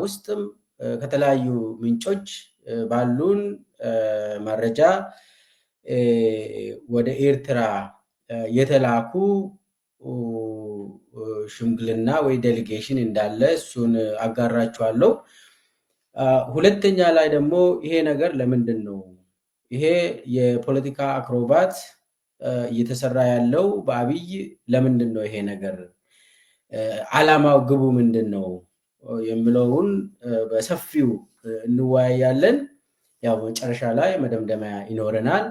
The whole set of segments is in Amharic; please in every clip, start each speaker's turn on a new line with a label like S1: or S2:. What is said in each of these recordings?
S1: ውስጥም ከተለያዩ ምንጮች ባሉን መረጃ ወደ ኤርትራ የተላኩ ሽምግልና ወይ ዴሊጌሽን እንዳለ እሱን አጋራችኋለሁ። ሁለተኛ ላይ ደግሞ ይሄ ነገር ለምንድን ነው ይሄ የፖለቲካ አክሮባት እየተሰራ ያለው በአብይ ለምንድን ነው ይሄ ነገር ዓላማው ግቡ ምንድን ነው የሚለውን በሰፊው እንወያያለን። ያው መጨረሻ ላይ መደምደሚያ ይኖረናል።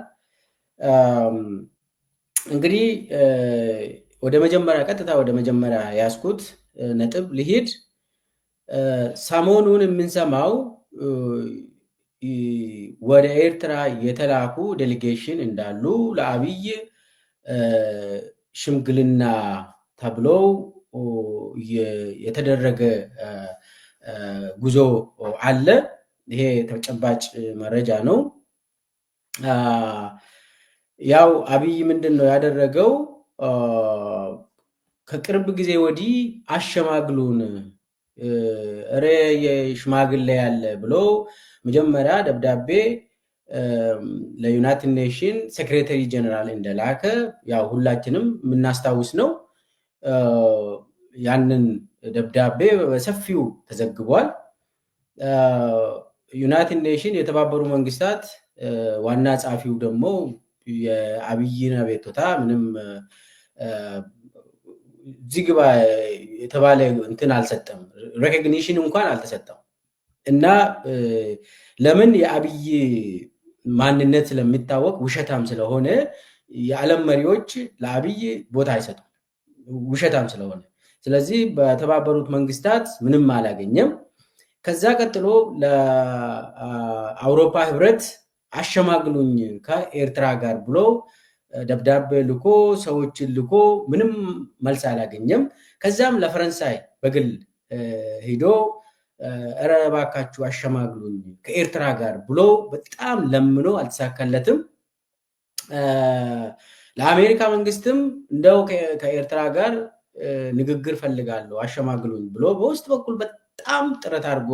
S1: እንግዲህ ቀጥታ ወደ መጀመሪያ ያስኩት ነጥብ ልሂድ። ሰሞኑን የምንሰማው ወደ ኤርትራ የተላኩ ዴሊጌሽን እንዳሉ ለአብይ ሽምግልና ተብሎ የተደረገ ጉዞ አለ። ይሄ ተጨባጭ መረጃ ነው። ያው አብይ ምንድነው ያደረገው? ከቅርብ ጊዜ ወዲህ አሸማግሉን የሽማግሌ ያለ ብሎ መጀመሪያ ደብዳቤ ለዩናይትድ ኔሽን ሴክሬታሪ ጀነራል እንደላከ ያው ሁላችንም የምናስታውስ ነው። ያንን ደብዳቤ በሰፊው ተዘግቧል። ዩናይትድ ኔሽን የተባበሩ መንግስታት ዋና ጸሐፊው ደግሞ የአብይን አቤቱታ ምንም ዝግባ የተባለ እንትን አልሰጠም፣ ሬኮግኒሽን እንኳን አልተሰጠም። እና ለምን የአብይ ማንነት ስለሚታወቅ ውሸታም ስለሆነ የዓለም መሪዎች ለአብይ ቦታ አይሰጡም፣ ውሸታም ስለሆነ። ስለዚህ በተባበሩት መንግስታት ምንም አላገኘም። ከዛ ቀጥሎ ለአውሮፓ ህብረት አሸማግሉኝ ከኤርትራ ጋር ብሎ ደብዳቤ ልኮ ሰዎችን ልኮ ምንም መልስ አላገኘም። ከዛም ለፈረንሳይ በግል ሄዶ ኧረ እባካችሁ አሸማግሉኝ ከኤርትራ ጋር ብሎ በጣም ለምኖ አልተሳካለትም። ለአሜሪካ መንግስትም እንደው ከኤርትራ ጋር ንግግር ፈልጋለሁ አሸማግሉኝ ብሎ በውስጥ በኩል በጣም ጥረት አድርጎ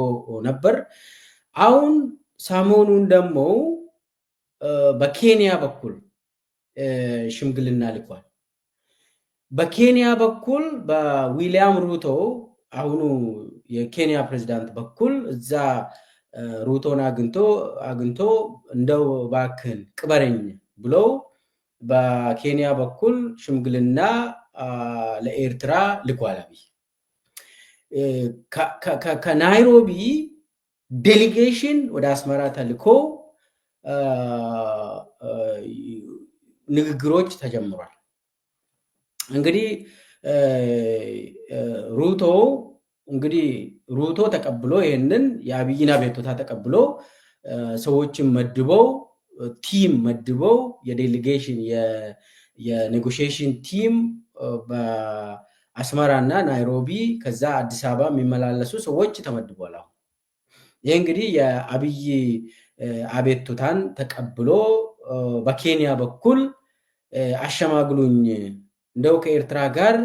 S1: ነበር። አሁን ሰሞኑን ደግሞ በኬንያ በኩል ሽምግልና ልኳል። በኬንያ በኩል በዊሊያም ሩቶ አሁኑ የኬንያ ፕሬዝዳንት በኩል እዛ ሩቶን አግኝቶ እንደው እባክህን ቅበረኝ ብሎ በኬንያ በኩል ሽምግልና ለኤርትራ ልኳል። አብይ ከናይሮቢ ዴሊጌሽን ወደ አስመራ ተልኮ ንግግሮች ተጀምሯል። እንግዲህ ሩቶ ተቀብሎ ይህንን የአብይን አቤቱታ ተቀብሎ ሰዎችን መድበው ቲም መድበው የዴሊጌሽን የኔጎሽዬሽን ቲም በአስመራ እና ናይሮቢ ከዛ አዲስ አበባ የሚመላለሱ ሰዎች ተመድበዋል። ይህ እንግዲህ የአብይ አቤቱታን ተቀብሎ በኬንያ በኩል አሸማግሉኝ እንደው ከኤርትራ ጋር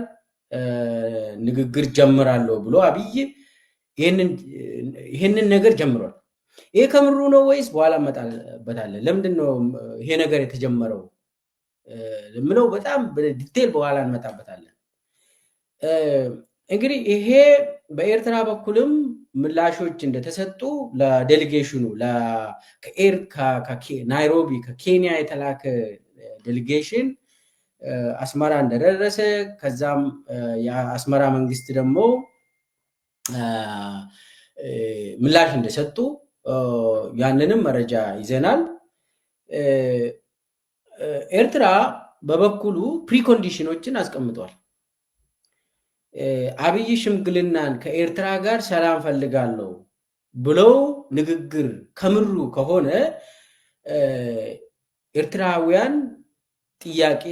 S1: ንግግር ጀምራለሁ ብሎ አብይ ይህንን ነገር ጀምሯል። ይሄ ከምሩ ነው ወይስ በኋላ መጣበታለን? ለምንድን ነው ይሄ ነገር የተጀመረው ለምለው በጣም በዲቴል በኋላ እንመጣበታለን። እንግዲህ ይሄ በኤርትራ በኩልም ምላሾች እንደተሰጡ ለዴሊጌሽኑ ናይሮቢ ከኬንያ የተላከ ዴሊጌሽን አስመራ እንደደረሰ ከዛም የአስመራ መንግስት ደግሞ ምላሽ እንደሰጡ ያንንም መረጃ ይዘናል። ኤርትራ በበኩሉ ፕሪኮንዲሽኖችን አስቀምጧል። አብይ ሽምግልናን ከኤርትራ ጋር ሰላም ፈልጋለሁ ብለው ንግግር ከምሩ ከሆነ ኤርትራውያን ጥያቄ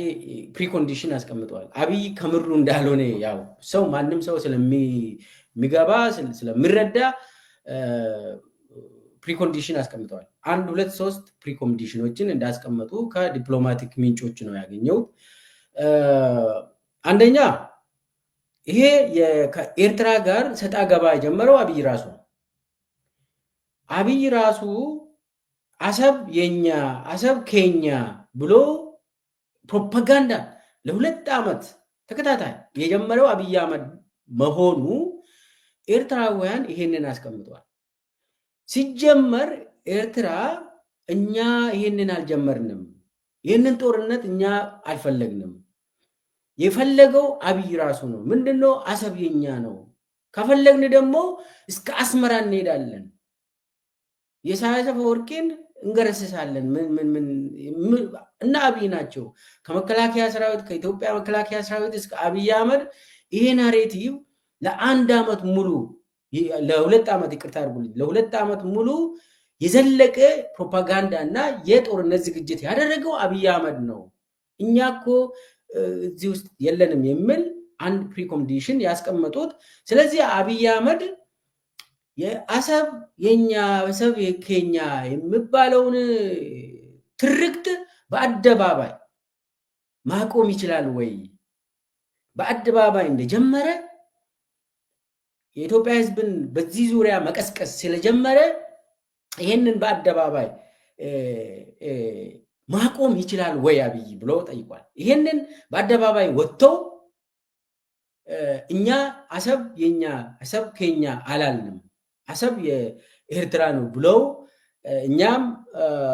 S1: ፕሪኮንዲሽን አስቀምጠዋል። አብይ ከምሩ እንዳልሆነ ያው ማንም ሰው ስለሚገባ ስለሚረዳ ፕሪኮንዲሽን አስቀምጠዋል። 1 2 3 ፕሪኮንዲሽኖችን እንዳስቀመጡ ከዲፕሎማቲክ ምንጮች ነው ያገኘው። አንደኛ ይሄ ከኤርትራ ጋር ሰጣ ገባ የጀመረው አብይ ራሱ ነው። አብይ ራሱ አሰብ የኛ አሰብ ከኛ ብሎ ፕሮፓጋንዳ ለሁለት ዓመት ተከታታይ የጀመረው አብይ አህመድ መሆኑ ኤርትራውያን ይሄንን አስቀምጠዋል። ሲጀመር ኤርትራ እኛ ይሄንን አልጀመርንም፣ ይሄንን ጦርነት እኛ አልፈለግንም፣ የፈለገው አብይ ራሱ ነው። ምንድነው? አሰብ የኛ ነው፣ ከፈለግን ደግሞ እስከ አስመራ እንሄዳለን፣ የኢሳያስ አፈወርቂን እንገረስሳለን። እና አብይ ናቸው ከመከላከያ ሰራዊት ከኢትዮጵያ መከላከያ ሰራዊት እስከ አብይ አህመድ ይሄ ናሬቲቭ ለአንድ ዓመት ሙሉ ለሁለት ዓመት ይቅርታ አድርጉልኝ፣ ለሁለት ዓመት ሙሉ የዘለቀ ፕሮፓጋንዳ እና የጦርነት ዝግጅት ያደረገው አብይ አህመድ ነው። እኛ እኮ እዚህ ውስጥ የለንም የሚል አንድ ፕሪኮንዲሽን ያስቀመጡት። ስለዚህ አብይ አህመድ የአሰብ የኛ አሰብ የኬኛ የሚባለውን ትርክት በአደባባይ ማቆም ይችላል ወይ? በአደባባይ እንደጀመረ የኢትዮጵያ ሕዝብን በዚህ ዙሪያ መቀስቀስ ስለጀመረ ይሄንን በአደባባይ ማቆም ይችላል ወይ አብይ ብሎ ጠይቋል። ይሄንን በአደባባይ ወጥተው እኛ አሰብ የኛ አሰብ ከኛ አላልንም፣ አሰብ የኤርትራ ነው ብለው እኛም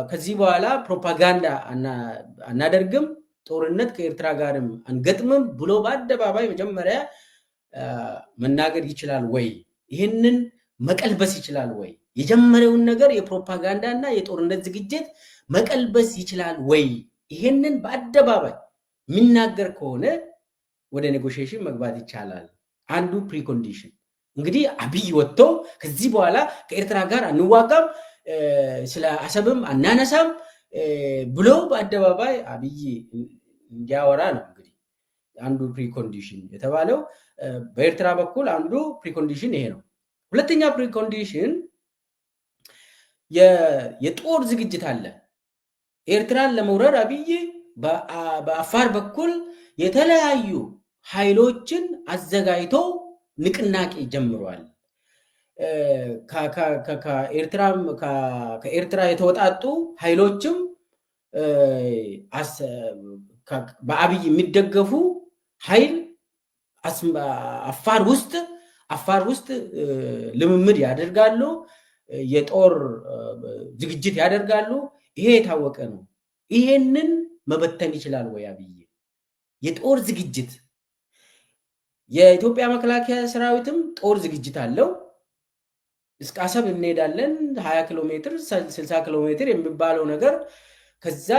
S1: ከዚህ በኋላ ፕሮፓጋንዳ አናደርግም፣ ጦርነት ከኤርትራ ጋርም አንገጥምም ብሎ በአደባባይ መጀመሪያ መናገር ይችላል ወይ? ይህንን መቀልበስ ይችላል ወይ? የጀመረውን ነገር የፕሮፓጋንዳ እና የጦርነት ዝግጅት መቀልበስ ይችላል ወይ? ይህንን በአደባባይ የሚናገር ከሆነ ወደ ኔጎሽዬሽን መግባት ይቻላል። አንዱ ፕሪኮንዲሽን እንግዲህ አብይ ወጥቶ ከዚህ በኋላ ከኤርትራ ጋር አንዋጋም፣ ስለ አሰብም አናነሳም ብሎ በአደባባይ አብይ እንዲያወራ ነው። እንግዲህ አንዱ ፕሪኮንዲሽን የተባለው በኤርትራ በኩል አንዱ ፕሪኮንዲሽን ይሄ ነው። ሁለተኛ ፕሪኮንዲሽን የጦር ዝግጅት አለ። ኤርትራን ለመውረር አብይ በአፋር በኩል የተለያዩ ኃይሎችን አዘጋጅቶ ንቅናቄ ጀምሯል። ከኤርትራ የተወጣጡ ኃይሎችም በአብይ የሚደገፉ ኃይል አፋር ውስጥ ልምምድ ያደርጋሉ፣ የጦር ዝግጅት ያደርጋሉ። ይሄ የታወቀ ነው። ይሄንን መበተን ይችላል ወይ አብይ? የጦር ዝግጅት የኢትዮጵያ መከላከያ ሰራዊትም ጦር ዝግጅት አለው። እስከ አሰብ እንሄዳለን 20 ኪሎ ሜትር 60 ኪሎ ሜትር የሚባለው ነገር ከዛ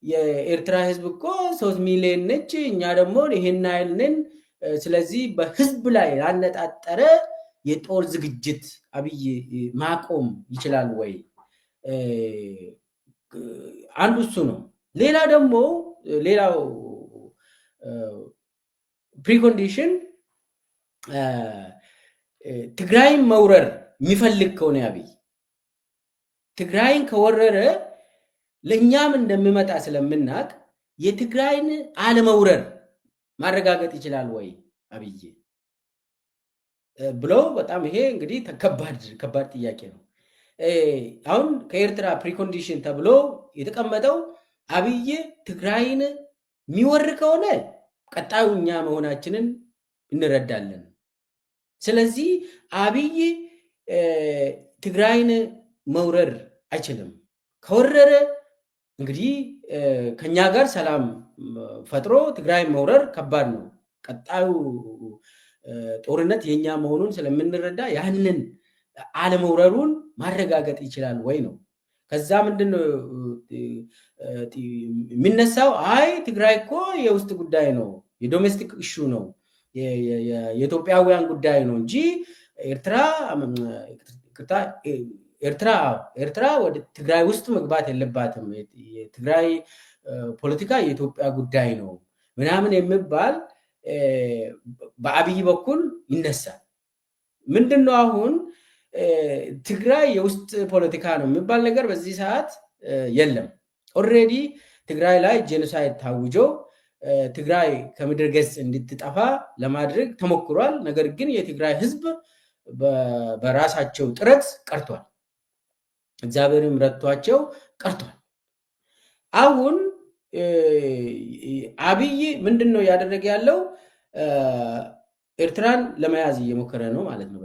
S1: የኤርትራ ህዝብ እኮ 3 ሚሊዮን ነች፣ እኛ ደግሞ ይሄን አይልንን። ስለዚህ በህዝብ ላይ ያነጣጠረ የጦር ዝግጅት አብይ ማቆም ይችላል ወይ? አንዱ እሱ ነው። ሌላው ፕሪኮንዲሽን ትግራይን መውረር የሚፈልግ ከሆነ አብይ ትግራይን ከወረረ ለእኛም እንደሚመጣ ስለምናቅ የትግራይን አለመውረር ማረጋገጥ ይችላል ወይ አብይ ብለው በጣም ይሄ እንግዲህ ከባድ ጥያቄ ነው። አሁን ከኤርትራ ፕሪኮንዲሽን ተብሎ የተቀመጠው አብይ ትግራይን የሚወር ከሆነ ቀጣዩ እኛ መሆናችንን እንረዳለን። ስለዚህ አብይ ትግራይን መውረር አይችልም። ከወረረ እንግዲህ ከኛ ጋር ሰላም ፈጥሮ ትግራይን መውረር ከባድ ነው። ቀጣዩ ጦርነት የኛ መሆኑን ስለምንረዳ ያንን አለመውረሩን ማረጋገጥ ይችላል ወይ ነው። ከዛ ምንድነው የሚነሳው? አይ ትግራይ እኮ የውስጥ ጉዳይ ነው፣ የዶሜስቲክ ኢሹ ነው፣ የኢትዮጵያውያን ጉዳይ ነው እንጂ ኤርትራ ወደ ትግራይ ውስጥ መግባት የለባትም፣ የትግራይ ፖለቲካ የኢትዮጵያ ጉዳይ ነው ምናምን የሚባል በአብይ በኩል ይነሳል። ምንድነው አሁን ትግራይ የውስጥ ፖለቲካ ነው የሚባል ነገር በዚህ ሰዓት የለም። ኦልሬዲ ትግራይ ላይ ጄኖሳይድ ታውጆ ትግራይ ከምድር ገጽ እንድትጠፋ ለማድረግ ተሞክሯል። ነገር ግን የትግራይ ህዝብ በራሳቸው ጥረት ቀርቷል። እግዚአብሔርም ረድቷቸው ቀርቷል። አሁን አብይ ምንድነው ያደረገ ያለው? ኤርትራን ለመያዝ እየሞከረ ነው ማለት ነው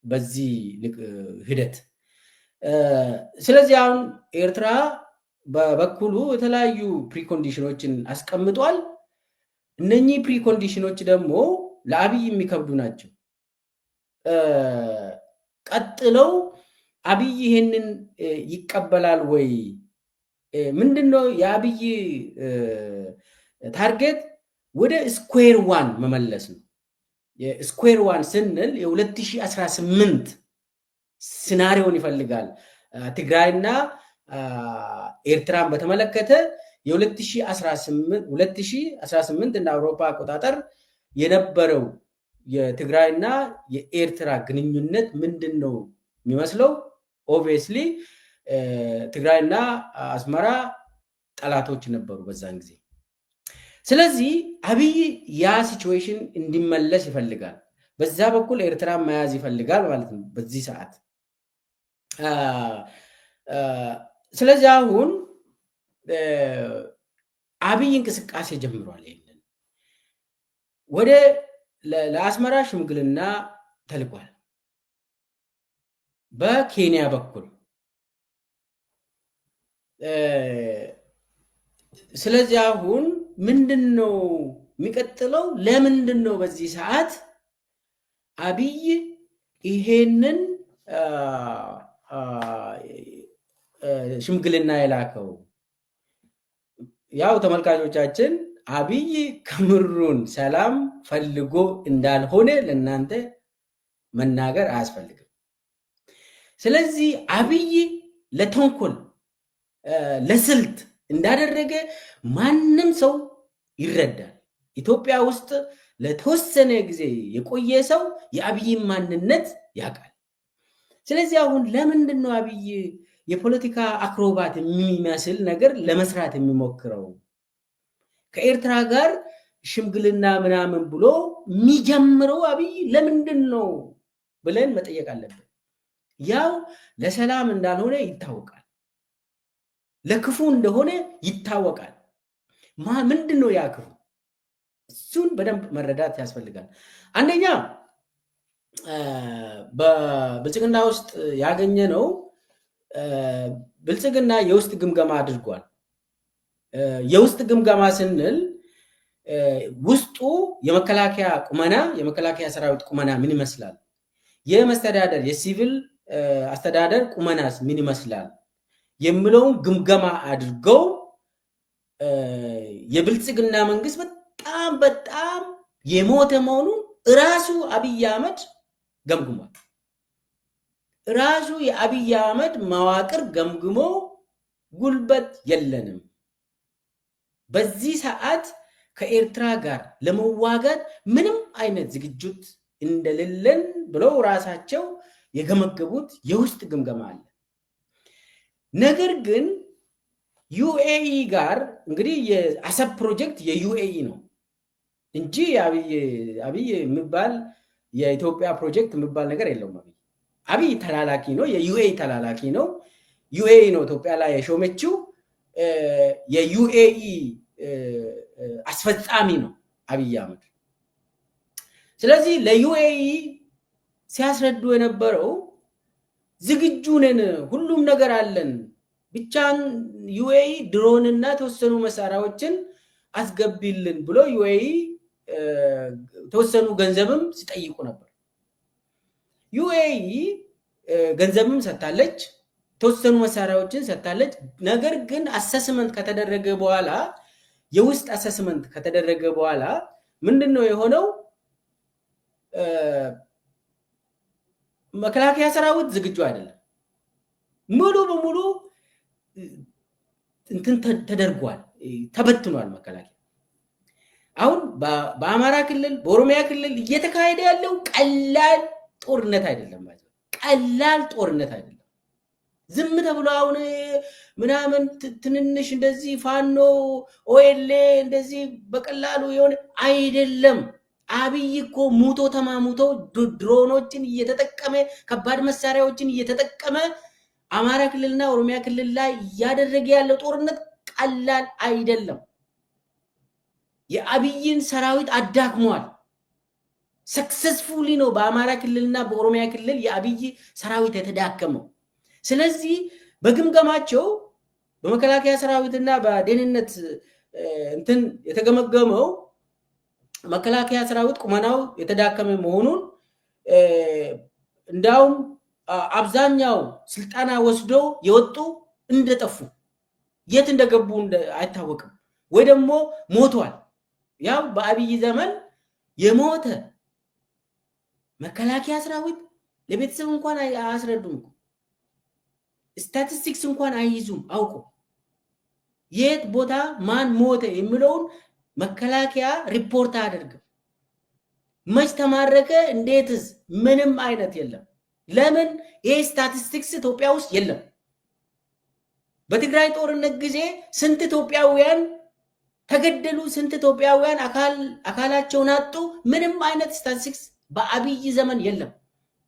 S1: በዚህ ሂደት። ስለዚህ አሁን ኤርትራ በበኩሉ የተለያዩ ፕሪኮንዲሽኖችን አስቀምጧል። እነኚህ ፕሪኮንዲሽኖች ደግሞ ለአብይ የሚከብዱ ናቸው። ቀጥለው አብይ ይሄንን ይቀበላል ወይ? ምንድነው የአብይ ታርጌት? ወደ ስኩዌር ዋን መመለስ ነው። የስኩዌር ዋን ስንል የ2018 ሲናሪዮን ይፈልጋል። ትግራይና ኤርትራን በተመለከተ የ2018 እንደ አውሮፓ አቆጣጠር የነበረው የትግራይና የኤርትራ ግንኙነት ምንድነው የሚመስለው? ኦብቪየስሊ ትግራይና አስመራ ጠላቶች ነበሩ በዛን ጊዜ። ስለዚህ አብይ ያ ሲቹዌሽን እንዲመለስ ይፈልጋል። በዛ በኩል ኤርትራ መያዝ ይፈልጋል ማለት ነው በዚህ ሰዓት። ስለዚህ አሁን አብይ እንቅስቃሴ ጀምሯል። ይሄንን ወደ ለአስመራ ሽምግልና ተልኳል በኬንያ በኩል። ስለዚህ አሁን ምንድነው የሚቀጥለው? ለምንድነው በዚህ ሰዓት አብይ ይሄንን ሽምግልና የላከው? ያው ተመልካቾቻችን አብይ ከምሩን ሰላም ፈልጎ እንዳልሆነ ለእናንተ መናገር አያስፈልግም። ስለዚህ አብይ ለተንኮል ለስልት እንዳደረገ ማንም ሰው ይረዳል። ኢትዮጵያ ውስጥ ለተወሰነ ጊዜ የቆየ ሰው የአብይን ማንነት ያውቃል። ስለዚህ አሁን ለምንድን ነው አብይ የፖለቲካ አክሮባት የሚመስል ነገር ለመስራት የሚሞክረው? ከኤርትራ ጋር ሽምግልና ምናምን ብሎ የሚጀምረው አብይ ለምንድን ነው ብለን መጠየቅ አለብን። ያው ለሰላም እንዳልሆነ ይታወቃል፣ ለክፉ እንደሆነ ይታወቃል። ምንድን ነው ያ ክፉ? እሱን በደንብ መረዳት ያስፈልጋል። አንደኛ በብልጽግና ውስጥ ያገኘ ነው። ብልጽግና የውስጥ ግምገማ አድርጓል። የውስጥ ግምገማ ስንል ውስጡ የመከላከያ ቁመና፣ የመከላከያ ሰራዊት ቁመና ምን ይመስላል፣ የመስተዳደር የሲቪል አስተዳደር ቁመናስ ምን ይመስላል የሚለውን ግምገማ አድርገው የብልጽግና መንግስት በጣም የሞተ መሆኑን ራሱ አብይ አህመድ ገምግሟል። ራሱ የአብይ አህመድ መዋቅር ገምግሞ ጉልበት የለንም በዚህ ሰዓት ከኤርትራ ጋር ለመዋጋት ምንም አይነት ዝግጁት እንደሌለን ብለው ራሳቸው የገመገቡት የውስጥ ግምገማ አለ። ነገር ግን ዩኤኢ ጋር እንግዲህ የአሰብ ፕሮጀክት የዩኤኢ ነው እንጂ አብይ የሚባል የኢትዮጵያ ፕሮጀክት የሚባል ነገር የለውም። አብይ ተላላኪ ነው፣ የዩኤኢ ተላላኪ ነው። ዩኤኢ ነው ኢትዮጵያ ላይ የሾመችው፣ የዩኤኢ አስፈጻሚ ነው አብይ አህመድ። ስለዚህ ለዩኤኢ ሲያስረዱ የነበረው ዝግጁ ነን፣ ሁሉም ነገር አለን፣ ብቻን ዩኤኢ ድሮንና ተወሰኑ መሳሪያዎችን አስገቢልን ብሎ ዩኤኢ ተወሰኑ ገንዘብም ሲጠይቁ ነበር። ዩኤኢ ገንዘብም ሰጥታለች፣ ተወሰኑ መሳሪያዎችን ሰጥታለች። ነገር ግን አሰስመንት ከተደረገ በኋላ የውስጥ አሰስመንት ከተደረገ በኋላ ምንድነው የሆነው? መከላከያ ሰራዊት ዝግጁ አይደለም፣ ሙሉ በሙሉ እንትን ተደርጓል፣ ተበትኗል መከላከያ። አሁን በአማራ ክልል በኦሮሚያ ክልል እየተካሄደ ያለው ቀላል ጦርነት አይደለም ማለት ነው። ቀላል ጦርነት አይደለም። ዝም ተብሎ አሁን ምናምን ትንንሽ እንደዚህ ፋኖ ኦኤልኤ እንደዚህ በቀላሉ የሆነ አይደለም። አብይ እኮ ሙቶ ተማሙቶ ድሮኖችን እየተጠቀመ ከባድ መሳሪያዎችን እየተጠቀመ አማራ ክልልና ኦሮሚያ ክልል ላይ ያደረገ ያለው ጦርነት ቀላል አይደለም። የአብይን ሰራዊት አዳክሟል። ሰክሰስፉሊ ነው በአማራ ክልልና በኦሮሚያ ክልል የአብይ ሰራዊት የተዳከመው። ስለዚህ በግምገማቸው በመከላከያ ሰራዊትና በደህንነት እንትን የተገመገመው መከላከያ ሰራዊት ቁመናው የተዳከመ መሆኑን እንዳውም አብዛኛው ስልጣና ወስደው የወጡ እንደጠፉ የት እንደገቡ አይታወቅም፣ ወይ ደግሞ ሞቷል። ያው በአብይ ዘመን የሞተ መከላከያ ሰራዊት ለቤተሰብ እንኳን አያስረዱም፣ ስታቲስቲክስ እንኳን አይይዙም። አውቁ የት ቦታ ማን ሞተ የሚለውን መከላከያ ሪፖርት አያደርግም። መች ተማረከ እንዴትስ ምንም አይነት የለም። ለምን? ይሄ ስታቲስቲክስ ኢትዮጵያ ውስጥ የለም። በትግራይ ጦርነት ጊዜ ስንት ኢትዮጵያውያን ተገደሉ፣ ስንት ኢትዮጵያውያን አካላቸውን አጡ፣ ምንም አይነት ስታቲስቲክስ በአብይ ዘመን የለም።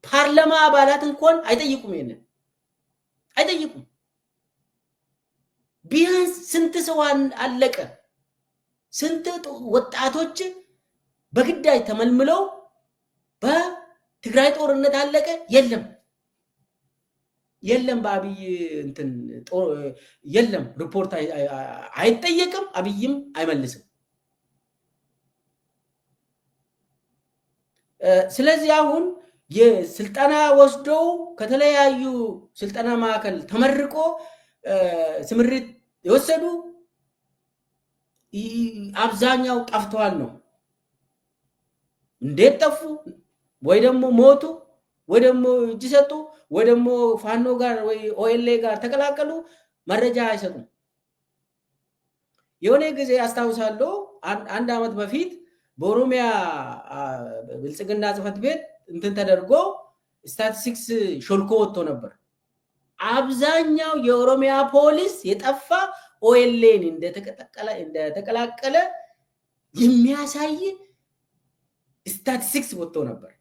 S1: ፓርላማ አባላት እንኳን አይጠይቁም፣ ይሄንን አይጠይቁም። ቢያንስ ስንት ሰው አለቀ፣ ስንት ወጣቶች በግዳጅ ተመልምለው በትግራይ ጦርነት አለቀ? የለም የለም። በአብይ እንትን የለም፣ ሪፖርት አይጠየቅም፣ አብይም አይመልስም። ስለዚህ አሁን የስልጠና ወስደው ከተለያዩ ስልጠና ማዕከል ተመርቆ ስምሪት የወሰዱ አብዛኛው ጠፍተዋል ነው። እንዴት ጠፉ? ወይ ደግሞ ሞቱ፣ ወይ ደግሞ እጅ ሰጡ፣ ወይ ደግሞ ፋኖ ጋር ወይ ኦኤልኤ ጋር ተቀላቀሉ። መረጃ አይሰጡም። የሆነ ጊዜ አስታውሳለሁ፣ አንድ አመት በፊት በኦሮሚያ ብልጽግና ጽህፈት ቤት እንትን ተደርጎ ስታቲስቲክስ ሾልኮ ወጥቶ ነበር። አብዛኛው የኦሮሚያ ፖሊስ የጠፋ ኦኤልኤን እንደተቀላቀለ የሚያሳይ ስታቲስቲክስ ወጥቶ ነበር።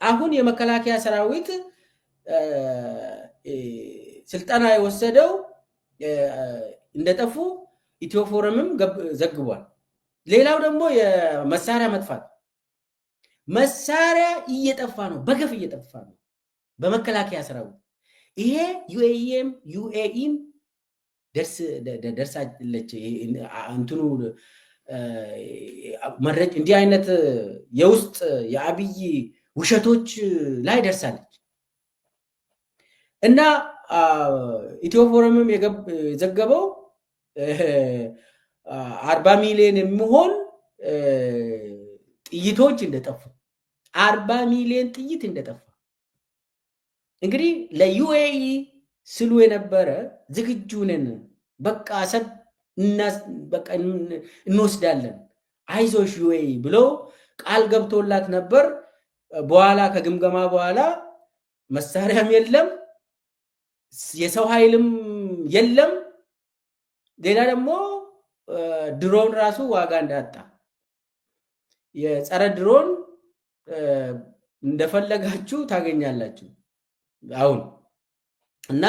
S1: አሁን የመከላከያ ሰራዊት ስልጠና የወሰደው እንደጠፉ ኢትዮ ፎረምም ዘግቧል። ሌላው ደግሞ የመሳሪያ መጥፋት፣ መሳሪያ እየጠፋ ነው፣ በገፍ እየጠፋ ነው በመከላከያ ሰራዊት። ይሄ ዩኤኢም ደርሳለች እንትኑ መረጃ እንዲህ አይነት የውስጥ የአብይ ውሸቶች ላይ ደርሳለች እና ኢትዮ ፎረምም የዘገበው 40 ሚሊዮን የሚሆን ጥይቶች እንደጠፉ 40 ሚሊዮን ጥይት እንደጠፋ እንግዲህ ለዩኤኢ ስሉ የነበረ ዝግጁ ነን፣ በቃ ሰብ በቃ እንወስዳለን፣ አይዞሽ ዩኤኢ ብለው ቃል ገብቶላት ነበር። በኋላ ከግምገማ በኋላ መሳሪያም የለም፣ የሰው ኃይልም የለም። ሌላ ደግሞ ድሮን ራሱ ዋጋ እንዳጣ የጸረ ድሮን እንደፈለጋችሁ ታገኛላችሁ አሁን እና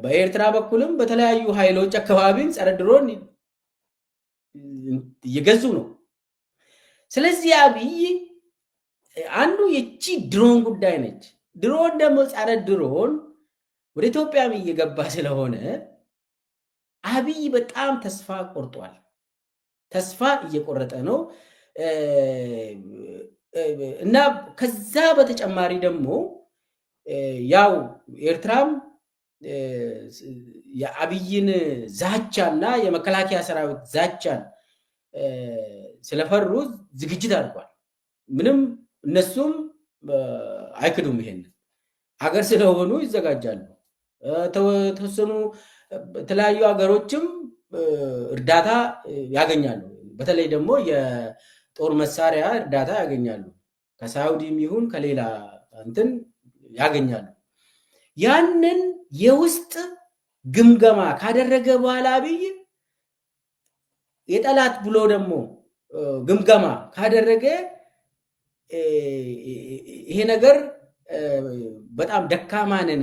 S1: በኤርትራ በኩልም በተለያዩ ኃይሎች አካባቢን ጸረ ድሮን እየገዙ ነው። ስለዚህ አብይ አንዱ የቺ ድሮን ጉዳይ ነች። ድሮን ደግሞ ጸረ ድሮን ወደ ኢትዮጵያም እየገባ ስለሆነ አብይ በጣም ተስፋ ቆርጧል። ተስፋ እየቆረጠ ነው እና ከዛ በተጨማሪ ደግሞ ያው ኤርትራም የአብይን ዛቻና የመከላከያ ሰራዊት ዛቻን ስለፈሩ ዝግጅት አድርጓል። ምንም እነሱም አይክዱም። ይሄን ሀገር ስለሆኑ ይዘጋጃሉ። ተወሰኑ የተለያዩ ሀገሮችም እርዳታ ያገኛሉ። በተለይ ደግሞ የጦር መሳሪያ እርዳታ ያገኛሉ። ከሳውዲም ይሁን ከሌላ እንትን ያገኛሉ። ያንን የውስጥ ግምገማ ካደረገ በኋላ አብይ የጠላት ብሎ ደግሞ ግምገማ ካደረገ ይሄ ነገር በጣም ደካማ ነን፣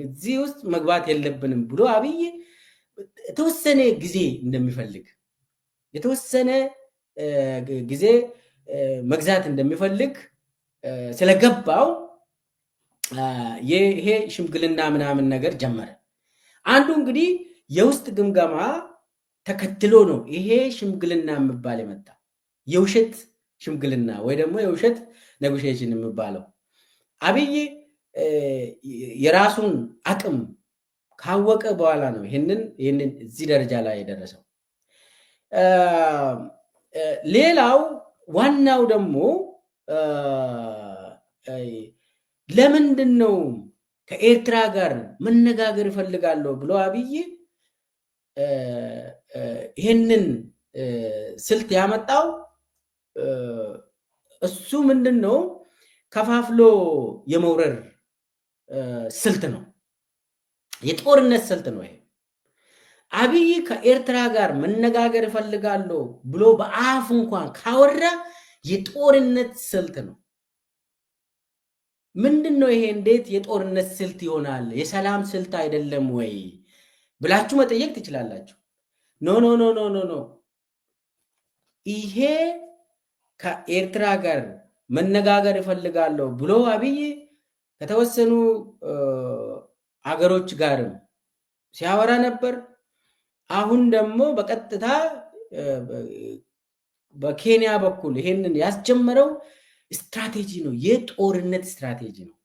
S1: እዚህ ውስጥ መግባት የለብንም ብሎ አብይ የተወሰነ ጊዜ እንደሚፈልግ የተወሰነ ጊዜ መግዛት እንደሚፈልግ ስለገባው ይሄ ሽምግልና ምናምን ነገር ጀመረ። አንዱ እንግዲህ የውስጥ ግምገማ ተከትሎ ነው ይሄ ሽምግልና የሚባል የመጣ የውሸት ሽምግልና ወይ ደግሞ የውሸት ኔጎሽዬሽን የሚባለው። አብይ የራሱን አቅም ካወቀ በኋላ ነው ይህንን እዚህ ደረጃ ላይ የደረሰው። ሌላው ዋናው ደግሞ ለምንድን ነው ከኤርትራ ጋር መነጋገር እፈልጋለሁ ብሎ አብይ ይህንን ስልት ያመጣው? እሱ ምንድን ነው ከፋፍሎ የመውረር ስልት ነው፣ የጦርነት ስልት ነው። ይሄ አብይ ከኤርትራ ጋር መነጋገር እፈልጋለሁ ብሎ በአፍ እንኳን ካወራ የጦርነት ስልት ነው። ምንድን ነው ይሄ? እንዴት የጦርነት ስልት ይሆናል? የሰላም ስልት አይደለም ወይ ብላችሁ መጠየቅ ትችላላችሁ። ኖ ኖ ኖ ኖ ኖ ኖ ይሄ ከኤርትራ ጋር መነጋገር እፈልጋለሁ ብሎ አብይ ከተወሰኑ አገሮች ጋርም ሲያወራ ነበር። አሁን ደግሞ በቀጥታ በኬንያ በኩል ይሄንን ያስጀመረው ስትራቴጂ ነው፣ የጦርነት ስትራቴጂ ነው፣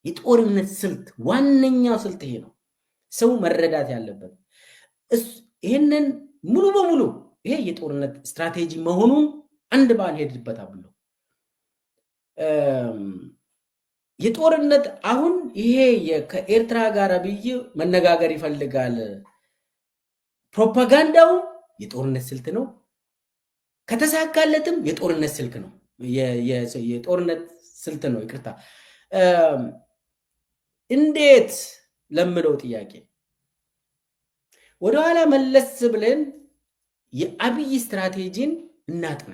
S1: የጦርነት ስልት። ዋነኛው ስልት ይሄ ነው፣ ሰው መረዳት ያለበት ይሄንን ሙሉ በሙሉ ይሄ የጦርነት ስትራቴጂ መሆኑን አንድ ባል ሄድበታል። የጦርነት አሁን ይሄ ከኤርትራ ጋር አብይ መነጋገር ይፈልጋል ፕሮፓጋንዳው የጦርነት ስልት ነው። ከተሳካለትም የጦርነት ስልክ ነው፣ የጦርነት ስልት ነው። ይቅርታ፣ እንዴት ለምለው ጥያቄ ወደኋላ መለስ ብለን የአብይ ስትራቴጂን እናጥና።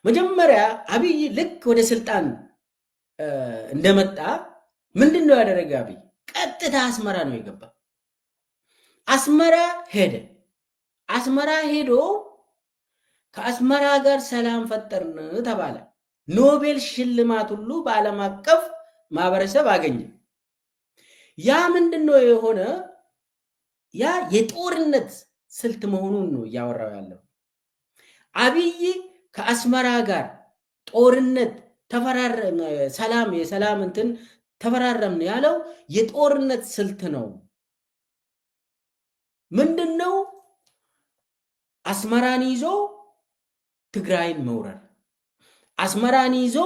S1: መጀመሪያ አብይ ልክ ወደ ስልጣን እንደመጣ ምንድን ነው ያደረገ? አብይ ቀጥታ አስመራ ነው የገባ። አስመራ ሄደ። አስመራ ሄዶ ከአስመራ ጋር ሰላም ፈጠርን ተባለ። ኖቤል ሽልማት ሁሉ በዓለም አቀፍ ማህበረሰብ አገኘ። ያ ምንድን ነው የሆነ? ያ የጦርነት ስልት መሆኑን ነው እያወራው ያለው። አብይ ከአስመራ ጋር ጦርነት ተፈራረም፣ ሰላም የሰላም እንትን ተፈራረምን ያለው የጦርነት ስልት ነው። ምንድን ነው? አስመራን ይዞ ትግራይን መውረር፣ አስመራን ይዞ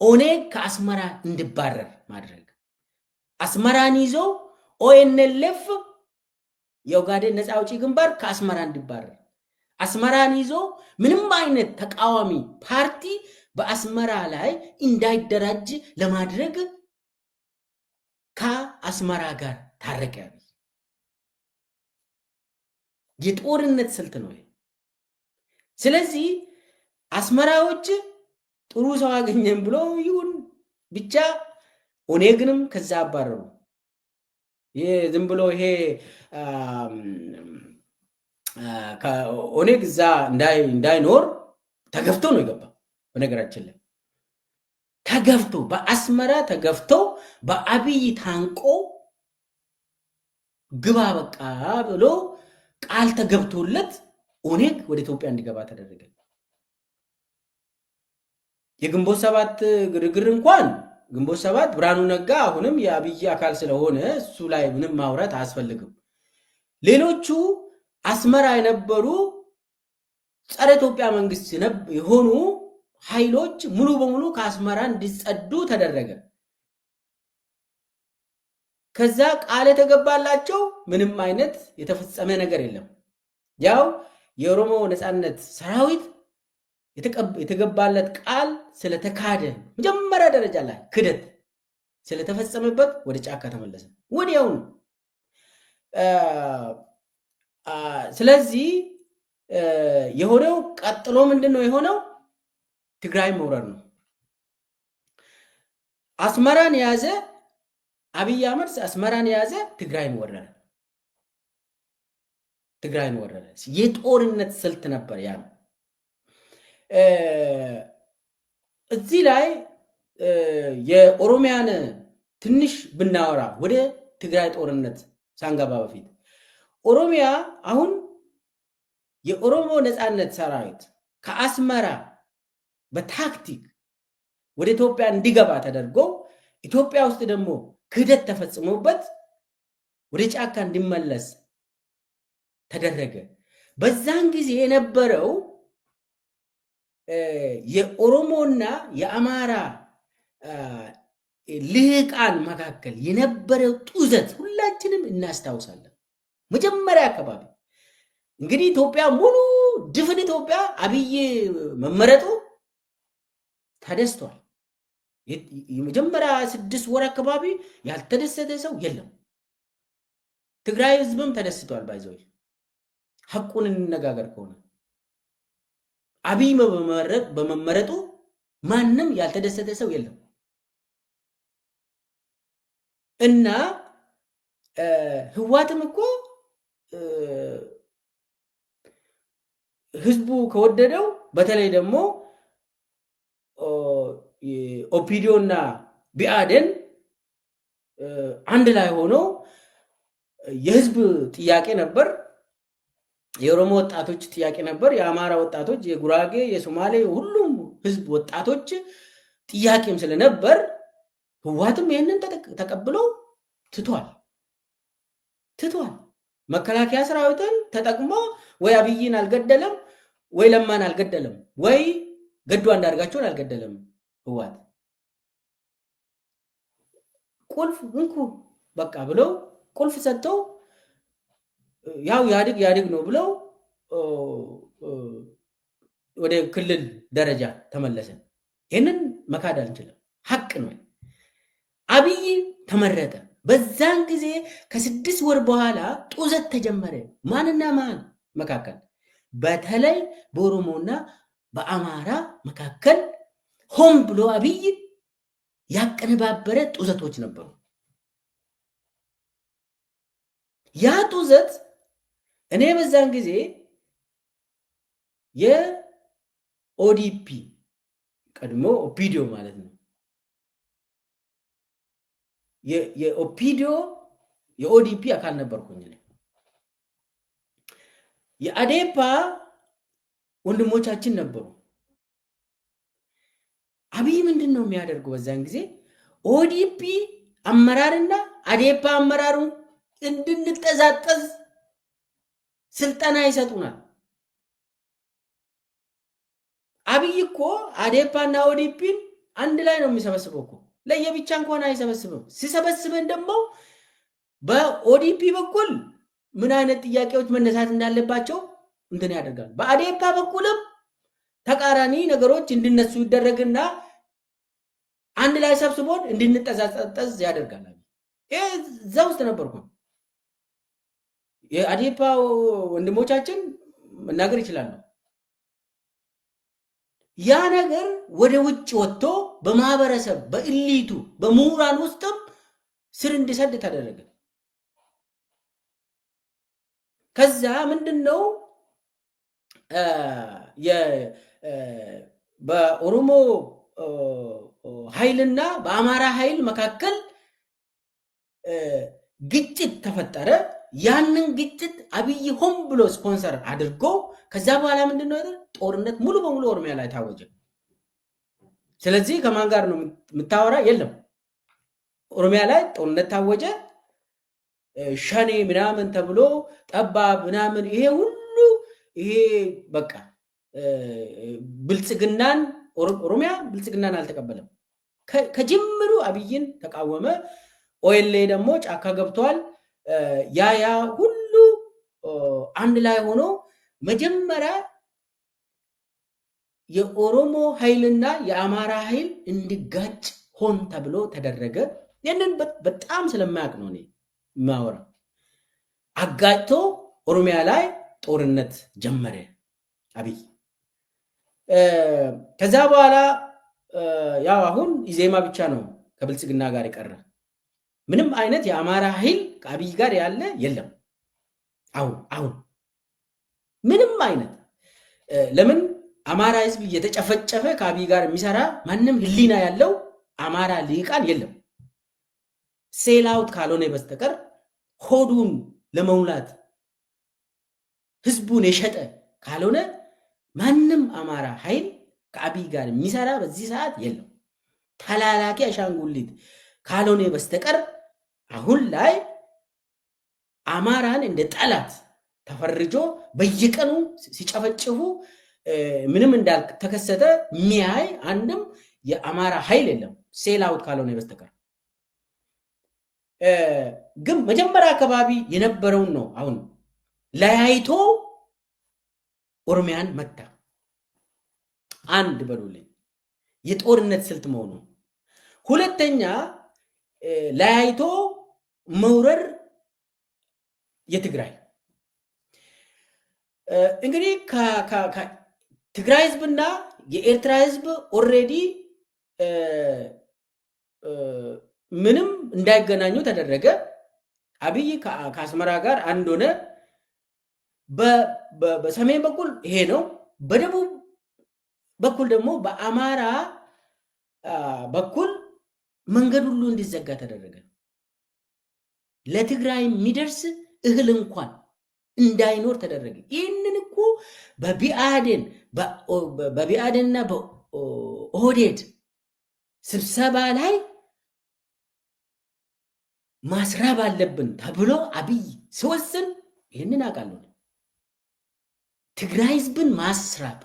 S1: ኦኔግ ከአስመራ እንዲባረር ማድረግ፣ አስመራን ይዞ ኦኤንኤልኤፍ የኦጋዴን ነፃ አውጪ ግንባር ከአስመራ እንዲባረር፣ አስመራን ይዞ ምንም አይነት ተቃዋሚ ፓርቲ በአስመራ ላይ እንዳይደራጅ ለማድረግ ከአስመራ ጋር ታረቀ። የጦርነት ስልት ነው። ስለዚህ አስመራዎች ጥሩ ሰው አገኘን ብሎ ይሁን ብቻ ኦኔግንም ከዛ አባረሩ። ዝም ብሎ ይሄ ኦኔግ እዛ እንዳይኖር ተገፍቶ ነው የገባ። በነገራችን ላይ ተገፍቶ በአስመራ ተገፍቶ በአብይ ታንቆ ግባ በቃ ብሎ ቃል ተገብቶለት ኦኔግ ወደ ኢትዮጵያ እንዲገባ ተደረገ። የግንቦት ሰባት ግርግር እንኳን ግንቦት ሰባት ብርሃኑ ነጋ አሁንም የአብይ አካል ስለሆነ እሱ ላይ ምንም ማውራት አያስፈልግም። ሌሎቹ አስመራ የነበሩ ጸረ ኢትዮጵያ መንግስት የሆኑ ኃይሎች ሙሉ በሙሉ ከአስመራ እንዲጸዱ ተደረገ። ከዛ ቃል የተገባላቸው ምንም አይነት የተፈጸመ ነገር የለም። ያው የኦሮሞ ነፃነት ሰራዊት የተገባለት ቃል ስለተካደ መጀመሪያ ደረጃ ላይ ክደት ስለተፈጸመበት ወደ ጫካ ተመለሰ ወዲያው ነው። ስለዚህ የሆነው ቀጥሎ ምንድን ነው የሆነው? ትግራይ መውረር ነው። አስመራን የያዘ አብይ አህመድ አስመራን የያዘ ትግራይን ወረረ። የጦርነት ስልት ነበር ያ። እዚህ ላይ የኦሮሚያን ትንሽ ብናወራ ወደ ትግራይ ጦርነት ሳንገባ በፊት ኦሮሚያ አሁን የኦሮሞ ነፃነት ሰራዊት ከአስመራ በታክቲክ ወደ ኢትዮጵያ እንዲገባ ተደርጎ ኢትዮጵያ ውስጥ ደግሞ ክህደት ተፈጽሞበት ወደ ጫካ እንዲመለስ ተደረገ። በዛን ጊዜ የነበረው የኦሮሞና የአማራ ልሂቃን መካከል የነበረው ጡዘት ሁላችንም እናስታውሳለን። መጀመሪያ አካባቢ እንግዲህ ኢትዮጵያ ሙሉ ድፍን ኢትዮጵያ አብይ መመረጡ ተደስቷል። የመጀመሪያ 6 ወር አካባቢ ያልተደሰተ ሰው የለም። ትግራይ ህዝብም ተደስቷል። ባይዘው ሐቁን እንነጋገር ከሆነ አብይ በመመረጡ ማንም ያልተደሰተ ሰው የለም እና ህዋትም እኮ ህዝቡ ከወደደው በተለይ ደግሞ ኦፒዲዮና ቢአደን አንድ ላይ ሆኖ የህዝብ ጥያቄ ነበር፣ የኦሮሞ ወጣቶች ጥያቄ ነበር፣ የአማራ ወጣቶች፣ የጉራጌ፣ የሶማሌ ሁሉም ህዝብ ወጣቶች ጥያቄም ስለነበር ህዋትም ይሄንን ተቀብለው ትቷል። መከላከያ ሰራዊትን ተጠቅሞ ወይ አብይን አልገደለም፣ ወይ ለማን አልገደለም፣ ወይ ገዱ አንዳርጋቸውን አልገደለም። ህዋት ቁልፍ እንኩ በቃ ብለው ቁልፍ ሰጥተው ያው ያድግ ነው ብለው ወደ ክልል ደረጃ ተመለሰ። ይህንን መካድ አንችልም፣ ሐቅ ነው። አብይ ተመረጠ። በዛን ጊዜ ከ6 ወር በኋላ ጡዘት ተጀመረ። ማንና ማን መካከል? በተለይ በኦሮሞና በአማራ መካከል ሆን ብሎ አብይ ያቀነባበረ ጡዘቶች ነበሩ። ያ ጡዘት እኔ በዛን ጊዜ የኦዲፒ ቀድሞ ኦፒዲዮ ማለት ነው የኦፒዲዮ የኦዲፒ አካል ነበርኩኝ። የአዴፓ ወንድሞቻችን ነበሩ። አብይ ምንድን ነው የሚያደርገው? በዛን ጊዜ ኦዲፒ አመራርና አዴፓ አመራሩ እንድንጠዛጠዝ ስልጠና ይሰጡናል። አብይ እኮ አዴፓና ኦዲፒን አንድ ላይ ነው የሚሰበስበው እኮ ለየብቻ እንኳን አይሰበስብም። ሲሰበስበን ደግሞ በኦዲፒ በኩል ምን አይነት ጥያቄዎች መነሳት እንዳለባቸው እንትን ያደርጋል። በአዴፓ በኩልም ተቃራኒ ነገሮች እንድነሱ ይደረግና አንድ ላይ ሰብስቦን እንድንጠዛጠዝ ያደርጋል። እዛ ውስጥ ነበርኩ። የአዴፓ ወንድሞቻችን መናገር ይችላሉ። ያ ነገር ወደ ውጭ ወጥቶ በማህበረሰብ በእሊቱ በምሁራን ውስጥም ስር እንዲሰድ ተደረገ። ከዛ ምንድነው በኦሮሞ ኃይልና በአማራ ኃይል መካከል ግጭት ተፈጠረ። ያንን ግጭት አብይ ሆን ብሎ ስፖንሰር አድርጎ ከዛ በኋላ ምንድነው ጦርነት ሙሉ በሙሉ ኦሮሚያ ላይ ታወጀ። ስለዚህ ከማን ጋር ነው የምታወራ? የለም። ኦሮሚያ ላይ ጦርነት ታወጀ። ሸኔ ምናምን ተብሎ ጠባብ ምናምን ይሄ ሁሉ ይሄ በቃ ብልጽግናን ኦሮሚያ ብልጽግናን አልተቀበለም። ከጅምሩ አብይን ተቃወመ። ኦኤልኤ ደግሞ ጫካ ገብቷል። ያ ሁሉ አንድ ላይ ሆኖ መጀመሪያ የኦሮሞ ኃይልና የአማራ ኃይል እንዲጋጭ ሆን ተብሎ ተደረገ። ይህንን በጣም ስለማያውቅ ነው እኔ ማወራ። አጋጭቶ ኦሮሚያ ላይ ጦርነት ጀመረ አብይ። ከዛ በኋላ ያው አሁን ኢዜማ ብቻ ነው ከብልጽግና ጋር የቀረ ምንም አይነት የአማራ ኃይል ከአብይ ጋር ያለ የለም። አሁን ምንም አይነት ለምን አማራ ህዝብ እየተጨፈጨፈ ከአብይ ጋር የሚሰራ ማንም ህሊና ያለው አማራ ልሂቃን የለም። ሴላውት ካልሆነ በስተቀር ሆዱን ለመሙላት ህዝቡን የሸጠ ካልሆነ ማንም አማራ ኃይል ከአብይ ጋር የሚሰራ በዚህ ሰዓት የለም። ተላላኪ አሻንጉሊት ካልሆነ በስተቀር አሁን ላይ አማራን እንደ ጠላት ተፈርጆ በየቀኑ ሲጨፈጭፉ ምንም እንዳልተከሰተ የሚያይ አንድም የአማራ ኃይል የለም ሴላውት ካልሆነ በስተቀር። ግን መጀመሪያ አካባቢ የነበረውን ነው አሁን ለያይቶ ኦሮሚያን መታ። አንድ በሉልኝ የጦርነት ስልት መሆኑ። ሁለተኛ ለያይቶ መውረር የትግራይ እንግዲህ ትግራይ ህዝብና የኤርትራ ህዝብ ኦልሬዲ ምንም እንዳይገናኙ ተደረገ። አብይ ከአስመራ ጋር አንድ ሆነ። በሰሜን በኩል ይሄ ነው። በደቡብ በኩል ደግሞ በአማራ በኩል መንገድ ሁሉ እንዲዘጋ ተደረገ። ለትግራይ የሚደርስ እህል እንኳን እንዳይኖር ተደረገ። ይህንን እኮ በቢአዴንና በኦህዴድ ስብሰባ ላይ ማስራብ አለብን ተብሎ አብይ ሲወስን ይህንን አውቃለሁ። ትግራይ ህዝብን ማስራብ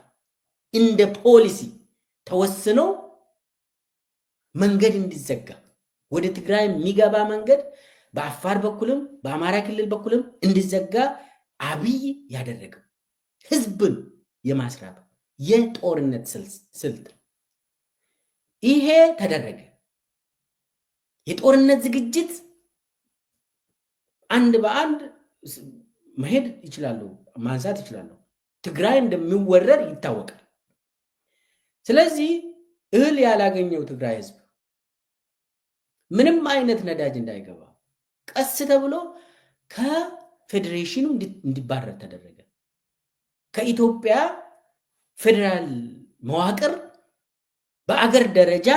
S1: እንደ ፖሊሲ ተወስኖ መንገድ እንዲዘጋ ወደ ትግራይ የሚገባ መንገድ በአፋር በኩልም በአማራ ክልል በኩልም እንዲዘጋ አብይ ያደረገው ህዝብን የማስራብ የጦርነት ስልት ይሄ ተደረገ። የጦርነት ዝግጅት አንድ በአንድ መሄድ ይችላሉ፣ ማንሳት ይችላሉ። ትግራይ እንደሚወረር ይታወቃል። ስለዚህ እህል ያላገኘው ትግራይ ህዝብ ምንም አይነት ነዳጅ እንዳይገባ ቀስ ተብሎ ከፌዴሬሽኑ እንዲባረር ተደረገ። ከኢትዮጵያ ፌዴራል መዋቅር በአገር ደረጃ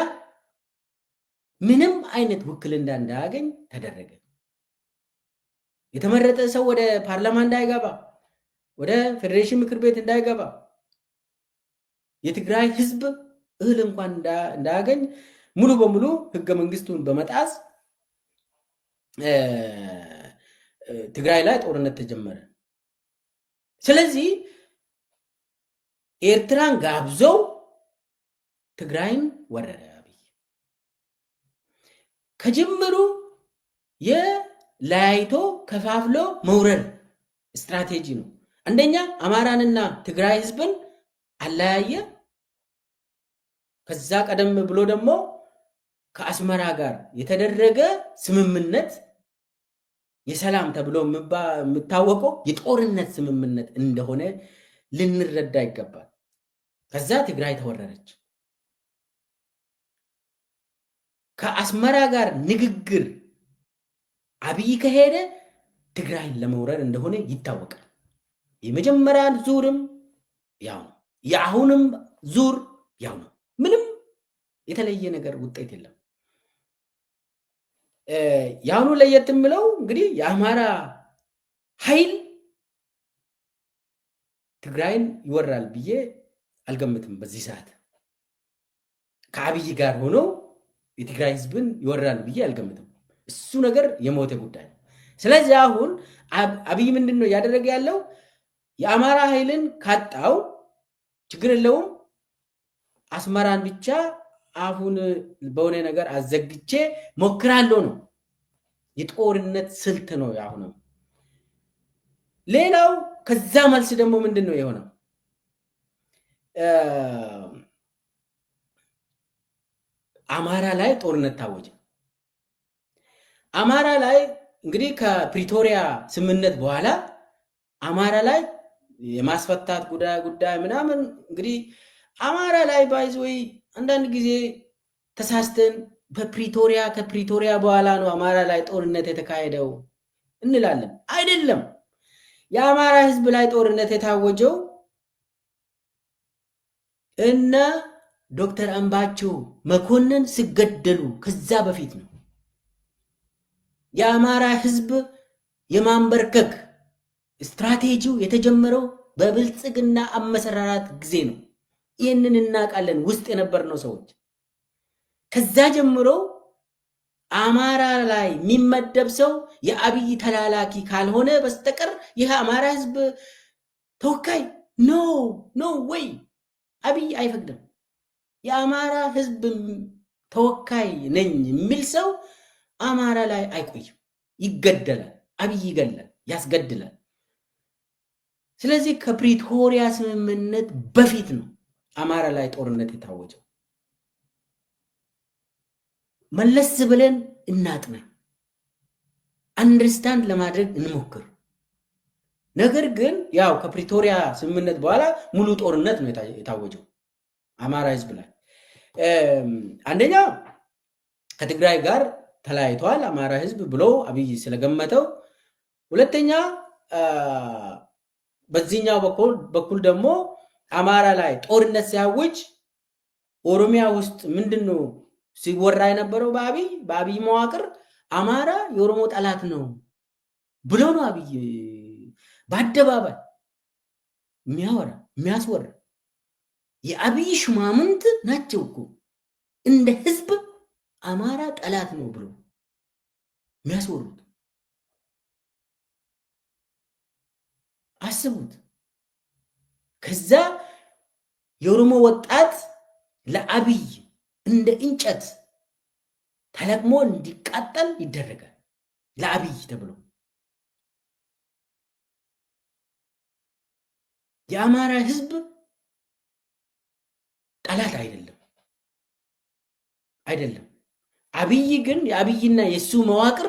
S1: ምንም አይነት ውክልና እንዳያገኝ ተደረገ። የተመረጠ ሰው ወደ ፓርላማ እንዳይገባ፣ ወደ ፌዴሬሽን ምክር ቤት እንዳይገባ፣ የትግራይ ህዝብ እህል እንኳን እንዳያገኝ ሙሉ በሙሉ ህገ መንግስቱን በመጣስ ትግራይ ላይ ጦርነት ተጀመረ። ስለዚህ ኤርትራን ጋብዘው ትግራይን ወረረ አብይ። ከጅምሩ የለያይቶ ከፋፍሎ መውረር ስትራቴጂ ነው። አንደኛ አማራንና ትግራይ ህዝብን አለያየ። ከዛ ቀደም ብሎ ደግሞ ከአስመራ ጋር የተደረገ ስምምነት የሰላም ተብሎ የሚታወቀው የጦርነት ስምምነት እንደሆነ ልንረዳ ይገባል። ከዛ ትግራይ ተወረረች። ከአስመራ ጋር ንግግር አብይ ከሄደ ትግራይን ለመውረር እንደሆነ ይታወቃል። የመጀመሪያ ዙርም ያው ነው፣ የአሁንም ዙር ያው ነው። ምንም የተለየ ነገር ውጤት የለም። የአሁኑ ለየት የምለው እንግዲህ የአማራ ኃይል ትግራይን ይወራል ብዬ አልገምትም። በዚህ ሰዓት ከአብይ ጋር ሆኖ የትግራይ ህዝብን ይወራል ብዬ አልገምትም። እሱ ነገር የሞተ ጉዳይ ነው። ስለዚህ አሁን አብይ ምንድን ነው እያደረገ ያለው? የአማራ ኃይልን ካጣው ችግር የለውም፣ አስመራን ብቻ አሁን በሆነ ነገር አዘግቼ ሞክራለሁ ነው። የጦርነት ስልት ነው ያሁነው። ሌላው ከዛ መልስ ደግሞ ምንድን ነው የሆነው? አማራ ላይ ጦርነት ታወጀ። አማራ ላይ እንግዲህ ከፕሪቶሪያ ስምምነት በኋላ አማራ ላይ የማስፈታት ጉዳይ ምናምን እንግዲህ አማራ ላይ ባይዞይ አንዳንድ ጊዜ ተሳስተን በፕሪቶሪያ ከፕሪቶሪያ በኋላ ነው አማራ ላይ ጦርነት የተካሄደው እንላለን። አይደለም። የአማራ ህዝብ ላይ ጦርነት የታወጀው እነ ዶክተር አምባቸው መኮንን ሲገደሉ ከዛ በፊት ነው። የአማራ ህዝብ የማንበርከክ ስትራቴጂው የተጀመረው በብልጽግና አመሰራራት ጊዜ ነው። ይህንን እናውቃለን፣ ውስጥ የነበርነው ሰዎች። ከዛ ጀምሮ አማራ ላይ የሚመደብ ሰው የአብይ ተላላኪ ካልሆነ በስተቀር ይህ አማራ ህዝብ ተወካይ ኖ ወይ አብይ አይፈቅድም። የአማራ ህዝብ ተወካይ ነኝ የሚል ሰው አማራ ላይ አይቆይም፣ ይገደላል። አብይ ይገላል፣ ያስገድላል። ስለዚህ ከፕሪቶሪያ ስምምነት በፊት ነው አማራ ላይ ጦርነት የታወጀው። መለስ ብለን እናጥና፣ አንደርስታንድ ለማድረግ እንሞክር። ነገር ግን ያው ከፕሪቶሪያ ስምምነት በኋላ ሙሉ ጦርነት ነው የታወጀው አማራ ህዝብ ላይ። አንደኛ ከትግራይ ጋር ተለያይቷል አማራ ህዝብ ብሎ አብይ ስለገመተው፣ ሁለተኛ በዚህኛው በኩል ደግሞ አማራ ላይ ጦርነት ሲያውጅ ኦሮሚያ ውስጥ ምንድነው ሲወራ የነበረው? በአብይ መዋቅር አማራ የኦሮሞ ጠላት ነው ብሎ ነው አብይ በአደባባይ የሚያስወራ። የአብይ ሹማምንት ናቸው እኮ እንደ ህዝብ አማራ ጠላት ነው ብሎ የሚያስወሩት። አስቡት። ከዛ የኦሮሞ ወጣት ለአብይ እንደ እንጨት ተለቅሞ እንዲቃጠል ይደረጋል። ለአብይ ተብሎ የአማራ ህዝብ ጠላት አይደለም። አብይ ግን የአብይና የሱ መዋቅር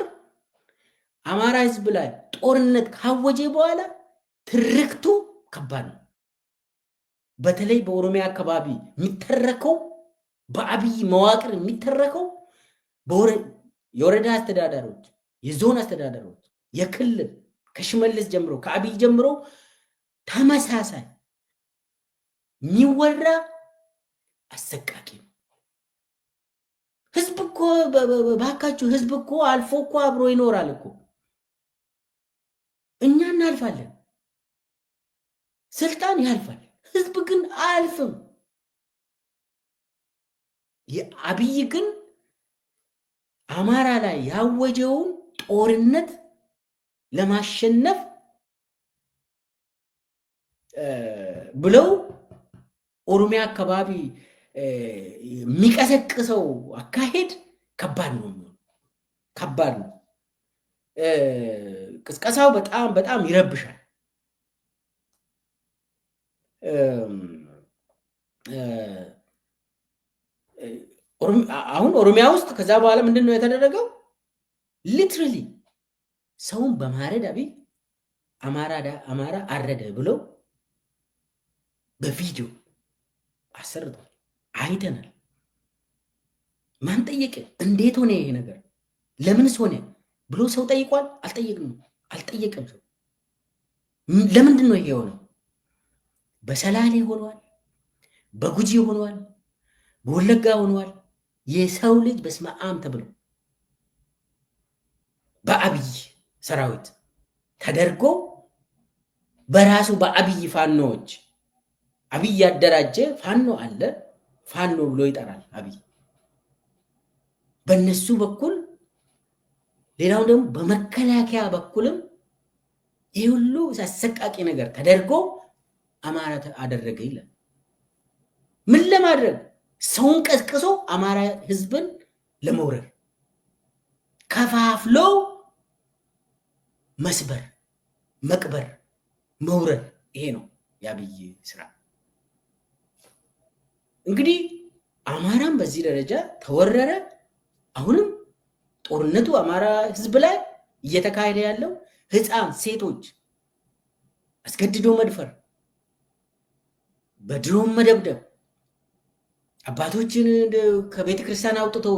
S1: አማራ ህዝብ ላይ ጦርነት ካወጀ በኋላ ትርክቱ ከባድ ነው። በተለይ በኦሮሚያ አካባቢ የሚተረከው በአብይ መዋቅር የሚተረከው የወረዳ አስተዳዳሪዎች፣ የዞን አስተዳዳሪዎች፣ የክልል ከሽመልስ ጀምሮ ከአብይ ጀምሮ ተመሳሳይ የሚወራ አሰቃቂ ነው። ህዝብ እኮ ባካችሁ፣ ህዝብ እኮ አልፎ እኮ አብሮ ይኖራል እኮ። እኛ እናልፋለን፣ ስልጣን ያልፋል፣ ህዝብ ግን አያልፍም። የአብይ ግን አማራ ላይ ያወጀውን ጦርነት ለማሸነፍ ብለው ኦሮሚያ አካባቢ የሚቀሰቅሰው አካሄድ ከባድ ነው። ቅስቀሳው በጣም ይረብሻል። አሁን ኦሮሚያ ውስጥ ከዛ በኋላ ምንድን ነው የተደረገው? ሊትራሊ ሰውን በማረድ አብይ አማራ አረደ ብለው በቪዲዮ አሰርቷል። አይተናል። ማን ጠየቀ? እንዴት ሆነ ይሄ ነገር? ለምንስ ሆነ ብሎ ሰው ጠይቋል? አልጠየቀም ሰው። ለምንድን ነው ይሄ የሆነው? በሰላሌ ሆኗል፣ በጉጂ ሆኗል፣ በወለጋ ሆኗል። የሰው ልጅ በስመ አብ ተብሎ በአብይ ሰራዊት ተደርጎ በራሱ በአብይ ፋኖዎች አብይ ያደራጀ ፋኖ አለ። ፋኖ ብሎ ይጠራል አብይ። በነሱ በኩል ሌላው ደግሞ በመከላከያ በኩልም ይህ ሁሉ አሰቃቂ ነገር ተደርጎ አማራ አደረገ ይላል። ምን ለማድረግ? ሰውን ቀስቅሶ አማራ ህዝብን ለመውረር ከፋፍሎ መስበር፣ መቅበር፣ መውረር። ይሄ ነው የአብይ ስራ። እንግዲህ አማራም በዚህ ደረጃ ተወረረ። አሁንም ጦርነቱ አማራ ህዝብ ላይ እየተካሄደ ያለው ህፃን፣ ሴቶች አስገድዶ መድፈር፣ በድሮም መደብደብ፣ አባቶችን ከቤተ ክርስቲያን አውጥተው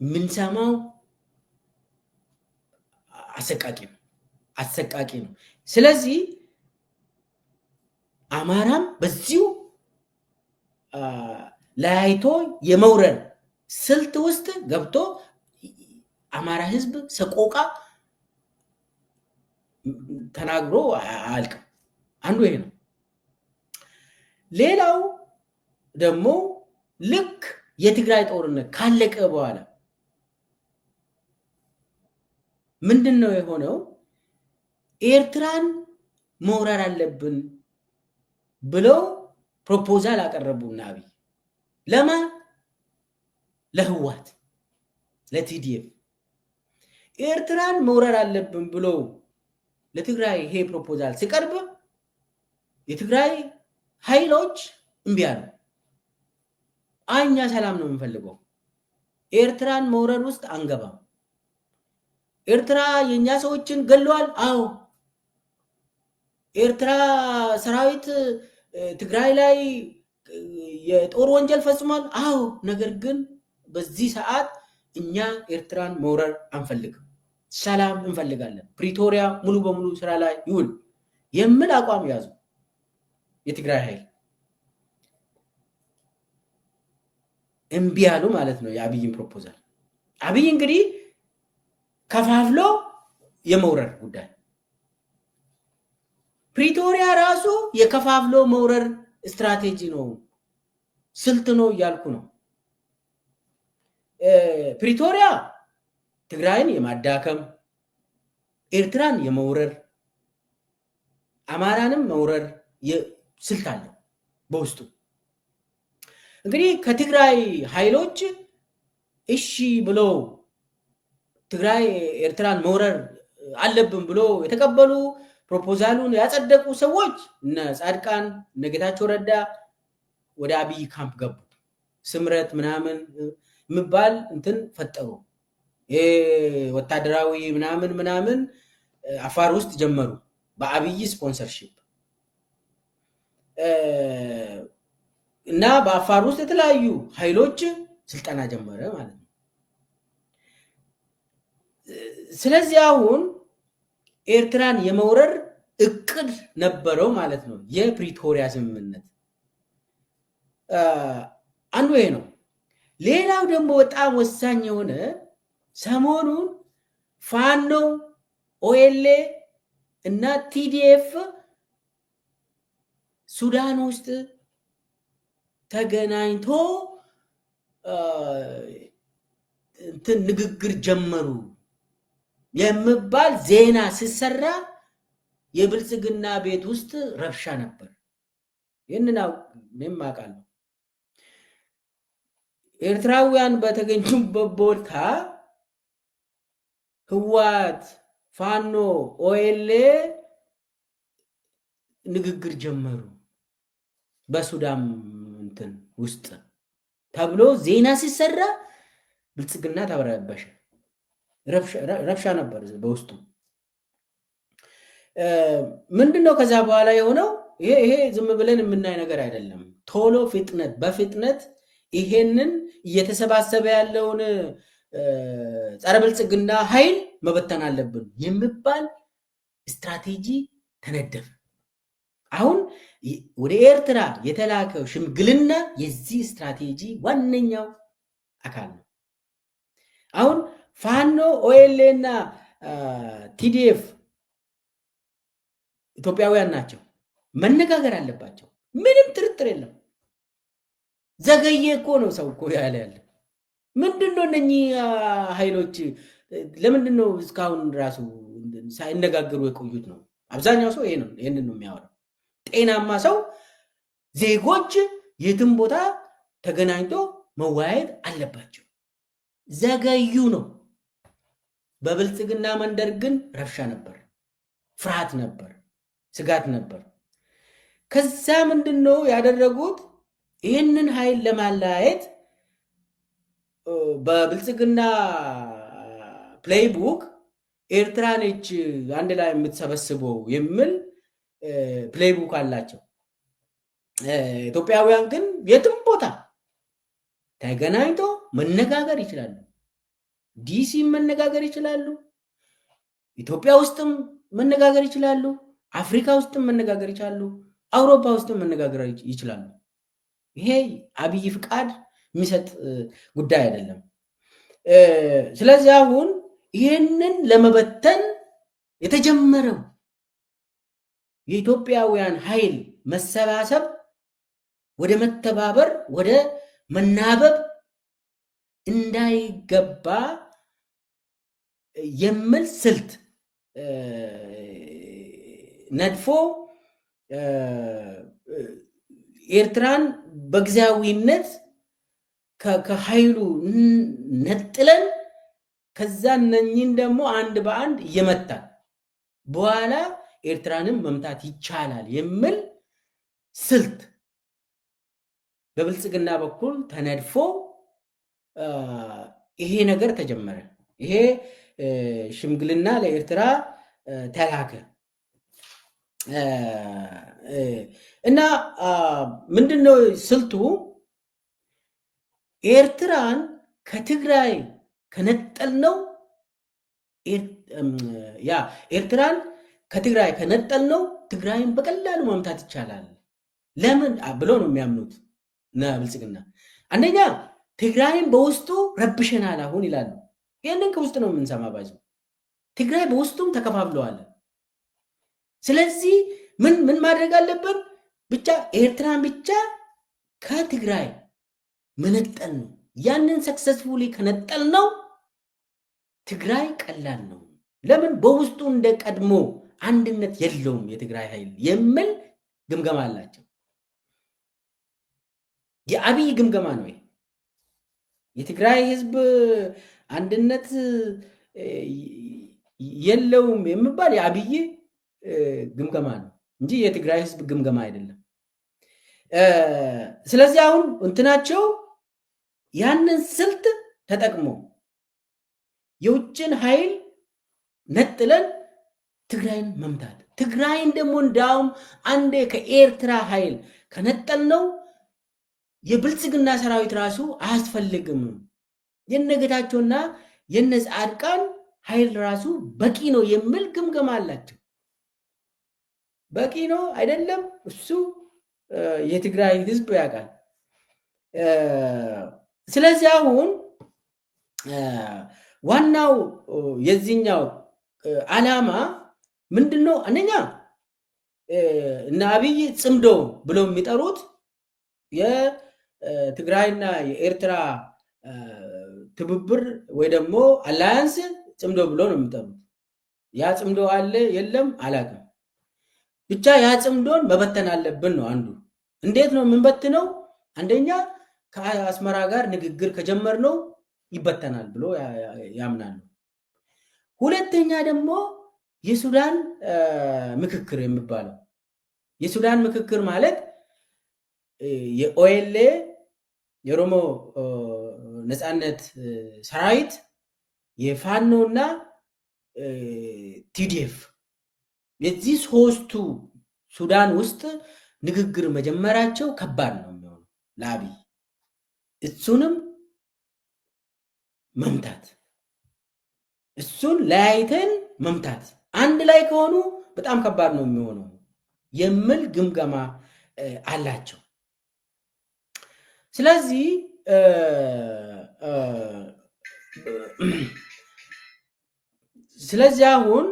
S1: የምንሰማው አሰቃቂ ነው። ስለዚህ አማራም በዚሁ ለያይቶ የመውረር ስልት ውስጥ ገብቶ አማራ ህዝብ ሰቆቃ ተናግሮ አያልቅም። አንዱ ይሄ ነው። ሌላው ደግሞ ልክ የትግራይ ጦርነት ካለቀ በኋላ ምንድን ነው የሆነው? ኤርትራን መውረር አለብን ብለው ፕሮፖዛል አቀረቡና አብይ ለማ ለህዋት ለቲዲኤፍ ኤርትራን መውረር አለብን ብሎ ለትግራይ ይሄ ፕሮፖዛል ሲቀርብ የትግራይ ኃይሎች እምቢ አሉ። እኛ ሰላም ነው የምንፈልገው፣ ኤርትራን መውረር ውስጥ አንገባም። ኤርትራ የኛ ሰዎችን ገለዋል። አዎ ኤርትራ ሰራዊት ትግራይ ላይ የጦር ወንጀል ፈጽሟል። አዎ ነገር ግን በዚህ ሰዓት እኛ ኤርትራን መውረር አንፈልግም፣ ሰላም እንፈልጋለን፣ ፕሪቶሪያ ሙሉ በሙሉ ስራ ላይ ይውል የሚል አቋም ያዙ። የትግራይ ኃይል እምቢ ያሉ ማለት ነው የአብይን ፕሮፖዛል። አብይ እንግዲህ ከፋፍሎ የመውረር ጉዳይ ፕሪቶሪያ ራሱ የከፋፍሎ መውረር ስትራቴጂ ነው፣ ስልት ነው እያልኩ ነው። ፕሪቶሪያ ትግራይን የማዳከም ኤርትራን የመውረር አማራንም መውረር ስልት አለው በውስጡ። እንግዲህ ከትግራይ ኃይሎች እሺ ብሎ ትግራይ ኤርትራን መውረር አለብን ብሎ የተቀበሉ ፕሮፖዛሉን ያጸደቁ ሰዎች እነ ጻድቃን እነ ጌታቸው ረዳ ወደ አብይ ካምፕ ገቡ። ስምረት ምናምን የሚባል እንትን ፈጠሩ። ወታደራዊ ምናምን አፋር ውስጥ ጀመሩ በአብይ ስፖንሰርሺፕ እና በአፋር ውስጥ የተለያዩ ኃይሎች ስልጠና ጀመረ ማለት ነው። ስለዚህ አሁን ኤርትራን የመውረር እቅድ ነበረው ማለት ነው። የፕሪቶሪያ ስምምነት አንዱ ይሄ ነው። ሌላው ደግሞ በጣም ወሳኝ የሆነ ሰሞኑን ፋኖ ኦኤልኤ እና ቲዲኤፍ ሱዳን ውስጥ ተገናኝቶ እንትን ንግግር ጀመሩ የሚባል ዜና ሲሰራ የብልጽግና ቤት ውስጥ ረብሻ ነበር። ይህንን እኔም አውቃለሁ። ኤርትራውያን በተገኙበት ቦታ ህዋት፣ ፋኖ፣ ኦኤልኤ ንግግር ጀመሩ በሱዳን እንትን ውስጥ ተብሎ ዜና ሲሰራ ብልጽግና ተበረበሸ። ረብሻ ነበር በውስጡ። ምንድነው ከዛ በኋላ የሆነው? ይሄ ዝም ብለን የምናይ ነገር አይደለም። ቶሎ በፍጥነት ይሄንን እየተሰባሰበ ያለውን ጸረ ብልጽግና ኃይል መበተን አለብን የሚባል ስትራቴጂ ተነደፈ። አሁን ወደ ኤርትራ የተላከው ሽምግልና የዚህ ስትራቴጂ ዋነኛው አካል ነው። አሁን ፋኖ ኦኤልኤ እና ቲዲኤፍ ኢትዮጵያውያን ናቸው፣ መነጋገር አለባቸው። ምንም ጥርጥር የለም። ዘገየ እኮ ነው ሰው እኮ ያለ ምንድነው? እነኚህ ኃይሎች ለምንድነው እስካሁን ራሱ ሳይነጋገሩ የቆዩት ነው? አብዛኛው ሰው ይሄንን ነው የሚያወራው። ጤናማ ሰው ዜጎች የትም ቦታ ተገናኝቶ መወያየት አለባቸው። ዘገዩ ነው። በብልጽግና መንደር ግን ረብሻ ነበር፣ ፍርሃት ነበር፣ ስጋት ነበር። ከዛ ምንድነው ያደረጉት? ይህንን ኃይል ለማለያየት በብልጽግና ፕሌይቡክ ኤርትራ ነች አንድ ላይ የምትሰበስበው የሚል ፕሌይቡክ አላቸው። ኢትዮጵያውያን ግን የትም ቦታ ተገናኝቶ መነጋገር ይችላሉ። ዲሲ መነጋገር ይችላሉ። ኢትዮጵያ ውስጥም መነጋገር ይችላሉ። አፍሪካ ውስጥም መነጋገር ይችላሉ። አውሮፓ ውስጥም መነጋገር ይችላሉ። ይሄ አብይ ፍቃድ የሚሰጥ ጉዳይ አይደለም። ስለዚህ አሁን ይህንን ለመበተን የተጀመረው የኢትዮጵያውያን ኃይል መሰባሰብ ወደ መተባበር ወደ መናበብ እንዳይገባ የሚል ስልት ነድፎ ኤርትራን በጊዜያዊነት ከኃይሉ ነጥለን ከዛ እነኝን ደግሞ አንድ በአንድ እየመታን በኋላ ኤርትራንም መምታት ይቻላል የሚል ስልት በብልጽግና በኩል ተነድፎ ይሄ ነገር ተጀመረ። ይሄ ሽምግልና ለኤርትራ ተላከ እና ምንድነው ስልቱ? ኤርትራን ከትግራይ ከነጠልነው ኤርትራን ከትግራይ ከነጠልነው ትግራይን በቀላሉ መምታት ይቻላል። ለምን ብሎ ነው የሚያምኑት እና ብልጽግና አንደኛ ትግራይን በውስጡ ረብሸናል አሁን ይላሉ። ይህንን ከውስጥ ነው የምንሰማ። ባይዙ ትግራይ በውስጡም ተከፋፍለዋል። ስለዚህ ምን ማድረግ አለብን? ብቻ ኤርትራን ብቻ ከትግራይ መነጠል ነው። ያንን ሰክሰስፉሊ ከነጠል ነው ትግራይ ቀላል ነው። ለምን በውስጡ እንደ ቀድሞ አንድነት የለውም የትግራይ ኃይል የሚል ግምገማ አላቸው። የአብይ ግምገማ ነው። የትግራይ ህዝብ አንድነት የለውም የሚባል የአብይ ግምገማ ነው እንጂ የትግራይ ህዝብ ግምገማ አይደለም። ስለዚህ አሁን እንትናቸው ያንን ስልት ተጠቅሞ የውጭን ኃይል ነጥለን ትግራይን መምታት፣ ትግራይን ደግሞ እንዳውም አንዴ ከኤርትራ ኃይል ከነጠል ነው የብልጽግና ሰራዊት ራሱ አያስፈልግም፣ የነጌታቸውና የነጻድቃን ኃይል ራሱ በቂ ነው የሚል ግምገማ አላቸው። በቂ ነው አይደለም፣ እሱ የትግራይ ህዝብ ያውቃል። ስለዚህ አሁን ዋናው የዚህኛው ዓላማ ምንድነው? አንደኛ እና አብይ ጽምዶ ብለው የሚጠሩት የትግራይና የኤርትራ ትብብር ወይ ደግሞ አላያንስ ጽምዶ ብሎ ነው የሚጠሩት። ያ ጽምዶ አለ የለም አላውቅም። ብቻ ያ ጽምዶን መበተን አለብን ነው አንዱ። እንዴት ነው የምንበትነው? አንደኛ ከአስመራ ጋር ንግግር ከጀመርነው ይበተናል ብሎ ያምናሉ። ሁለተኛ ደግሞ የሱዳን ምክክር የሚባለው የሱዳን ምክክር ማለት የኦኤልኤ የኦሮሞ ነፃነት ሰራዊት የፋኖና ቲዲኤፍ የዚህ ሶስቱ ሱዳን ውስጥ ንግግር መጀመራቸው ከባድ ነው የሚሆነው ለአብይ። እሱንም መምታት፣ እሱን ለያይተን መምታት፣ አንድ ላይ ከሆኑ በጣም ከባድ ነው የሚሆነው የሚል ግምገማ አላቸው። ስለዚህ አሁን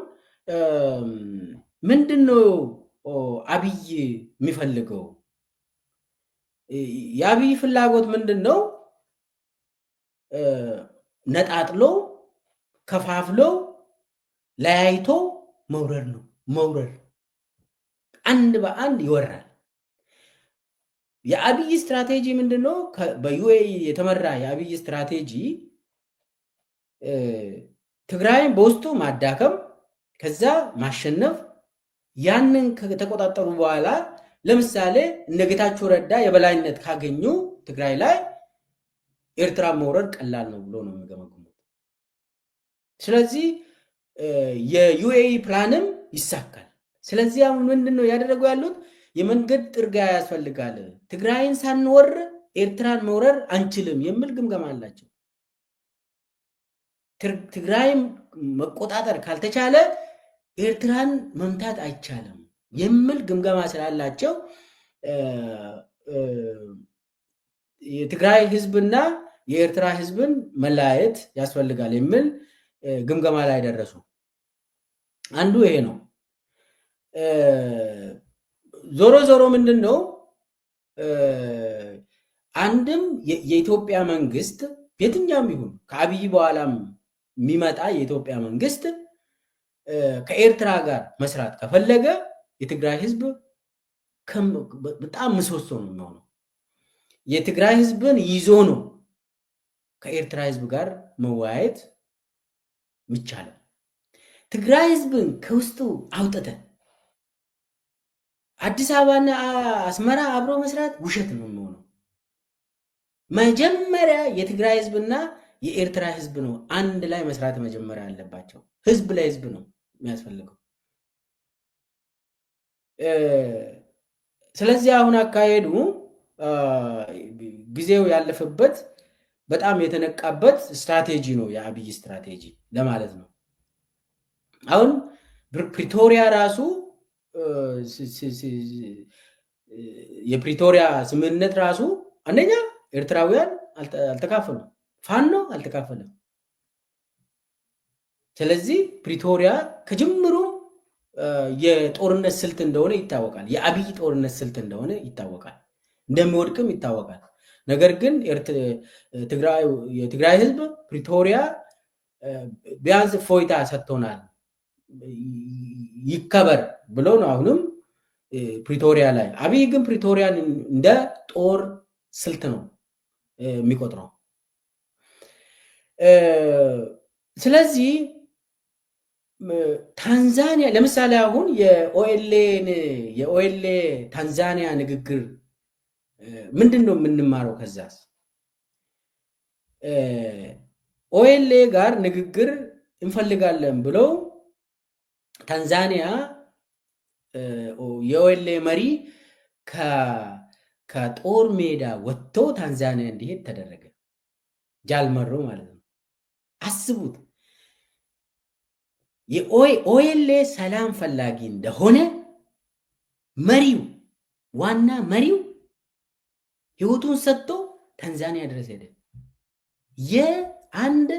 S1: ምንድነው አብይ የሚፈልገው? የአብይ ፍላጎት ምንድነው? ነጣጥሎ ከፋፍሎ ለያይቶ መውረር ነው። መውረር አንድ በአንድ ይወራል። የአብይ ስትራቴጂ ምንድነው? በዩኤኢ የተመራ የአብይ ስትራቴጂ ትግራይን በውስጡ ማዳከም፣ ከዛ ማሸነፍ። ያንን ከተቆጣጠሩ በኋላ ለምሳሌ እነ ጌታቸው ረዳ የበላይነት ካገኙ ትግራይ ላይ ኤርትራ መውረድ ቀላል ነው ብሎ ነው የሚገመግሙት። ስለዚህ የዩኤኢ ፕላንም ይሳካል። ስለዚህ አሁን ምንድነው ያደረጉ ያሉት? የመንገድ ጥርጊያ ያስፈልጋል፣ ትግራይን ሳንወር ኤርትራን መውረር አንችልም የሚል ግምገማ አላቸው። ትግራይም መቆጣጠር ካልተቻለ ኤርትራን መምታት አይቻልም የሚል ግምገማ ስላላቸው የትግራይ ህዝብና የኤርትራ ህዝብን መለያየት ያስፈልጋል የሚል ግምገማ ላይ ደረሱ። አንዱ ይሄ ነው። ዞሮ ዞሮ ምንድን ነው አንድም የኢትዮጵያ መንግስት የትኛውም ይሁን ከአብይ በኋላም የሚመጣ የኢትዮጵያ መንግስት ከኤርትራ ጋር መስራት ከፈለገ የትግራይ ህዝብ በጣም ምሰሶ ነው የሚሆነው። የትግራይ ህዝብን ይዞ ነው ከኤርትራ ህዝብ ጋር መወያየት የሚቻለው። ትግራይ ህዝብን ከውስጡ አውጥተ አዲስ አበባና አስመራ አብሮ መስራት ውሸት ነው የሚሆነው። መጀመሪያ የትግራይ ህዝብና የኤርትራ ህዝብ ነው አንድ ላይ መስራት መጀመሪያ አለባቸው። ህዝብ ለህዝብ ነው የሚያስፈልገው። ስለዚህ አሁን አካሄዱ ጊዜው ያለፈበት በጣም የተነቃበት ስትራቴጂ ነው፣ የአብይ ስትራቴጂ ለማለት ነው። አሁን ፕሪቶሪያ ራሱ የፕሪቶሪያ ስምምነት ራሱ አንደኛ ኤርትራውያን አልተካፈሉም፣ ፋኖ አልተካፈለም። ስለዚህ ፕሪቶሪያ ከጅምሩ የጦርነት ስልት እንደሆነ ይታወቃል። የአብይ ጦርነት ስልት እንደሆነ ይታወቃል፣ እንደሚወድቅም ይታወቃል። ነገር ግን የትግራይ ህዝብ ፕሪቶሪያ ቢያንስ ፎይታ ሰጥቶናል ይከበር ብሎ ነው አሁንም ፕሪቶሪያ ላይ። አብይ ግን ፕሪቶሪያን እንደ ጦር ስልት ነው የሚቆጥረው። ስለዚህ ታንዛኒያ ለምሳሌ አሁን የኦኤልኤ ታንዛኒያ ንግግር ምንድን ነው የምንማረው? ከዛስ ኦኤልኤ ጋር ንግግር እንፈልጋለን ብለው ታንዛኒያ የኦኤልኤ መሪ ከጦር ሜዳ ወጥቶ ታንዛኒያ እንዲሄድ ተደረገ። ጃልመሮ ማለት ነው። አስቡት። የኦኤልኤ ሰላም ፈላጊ እንደሆነ መሪው ዋና መሪው ህይወቱን ሰጥቶ ታንዛኒያ ድረስ ሄደ። የአንድ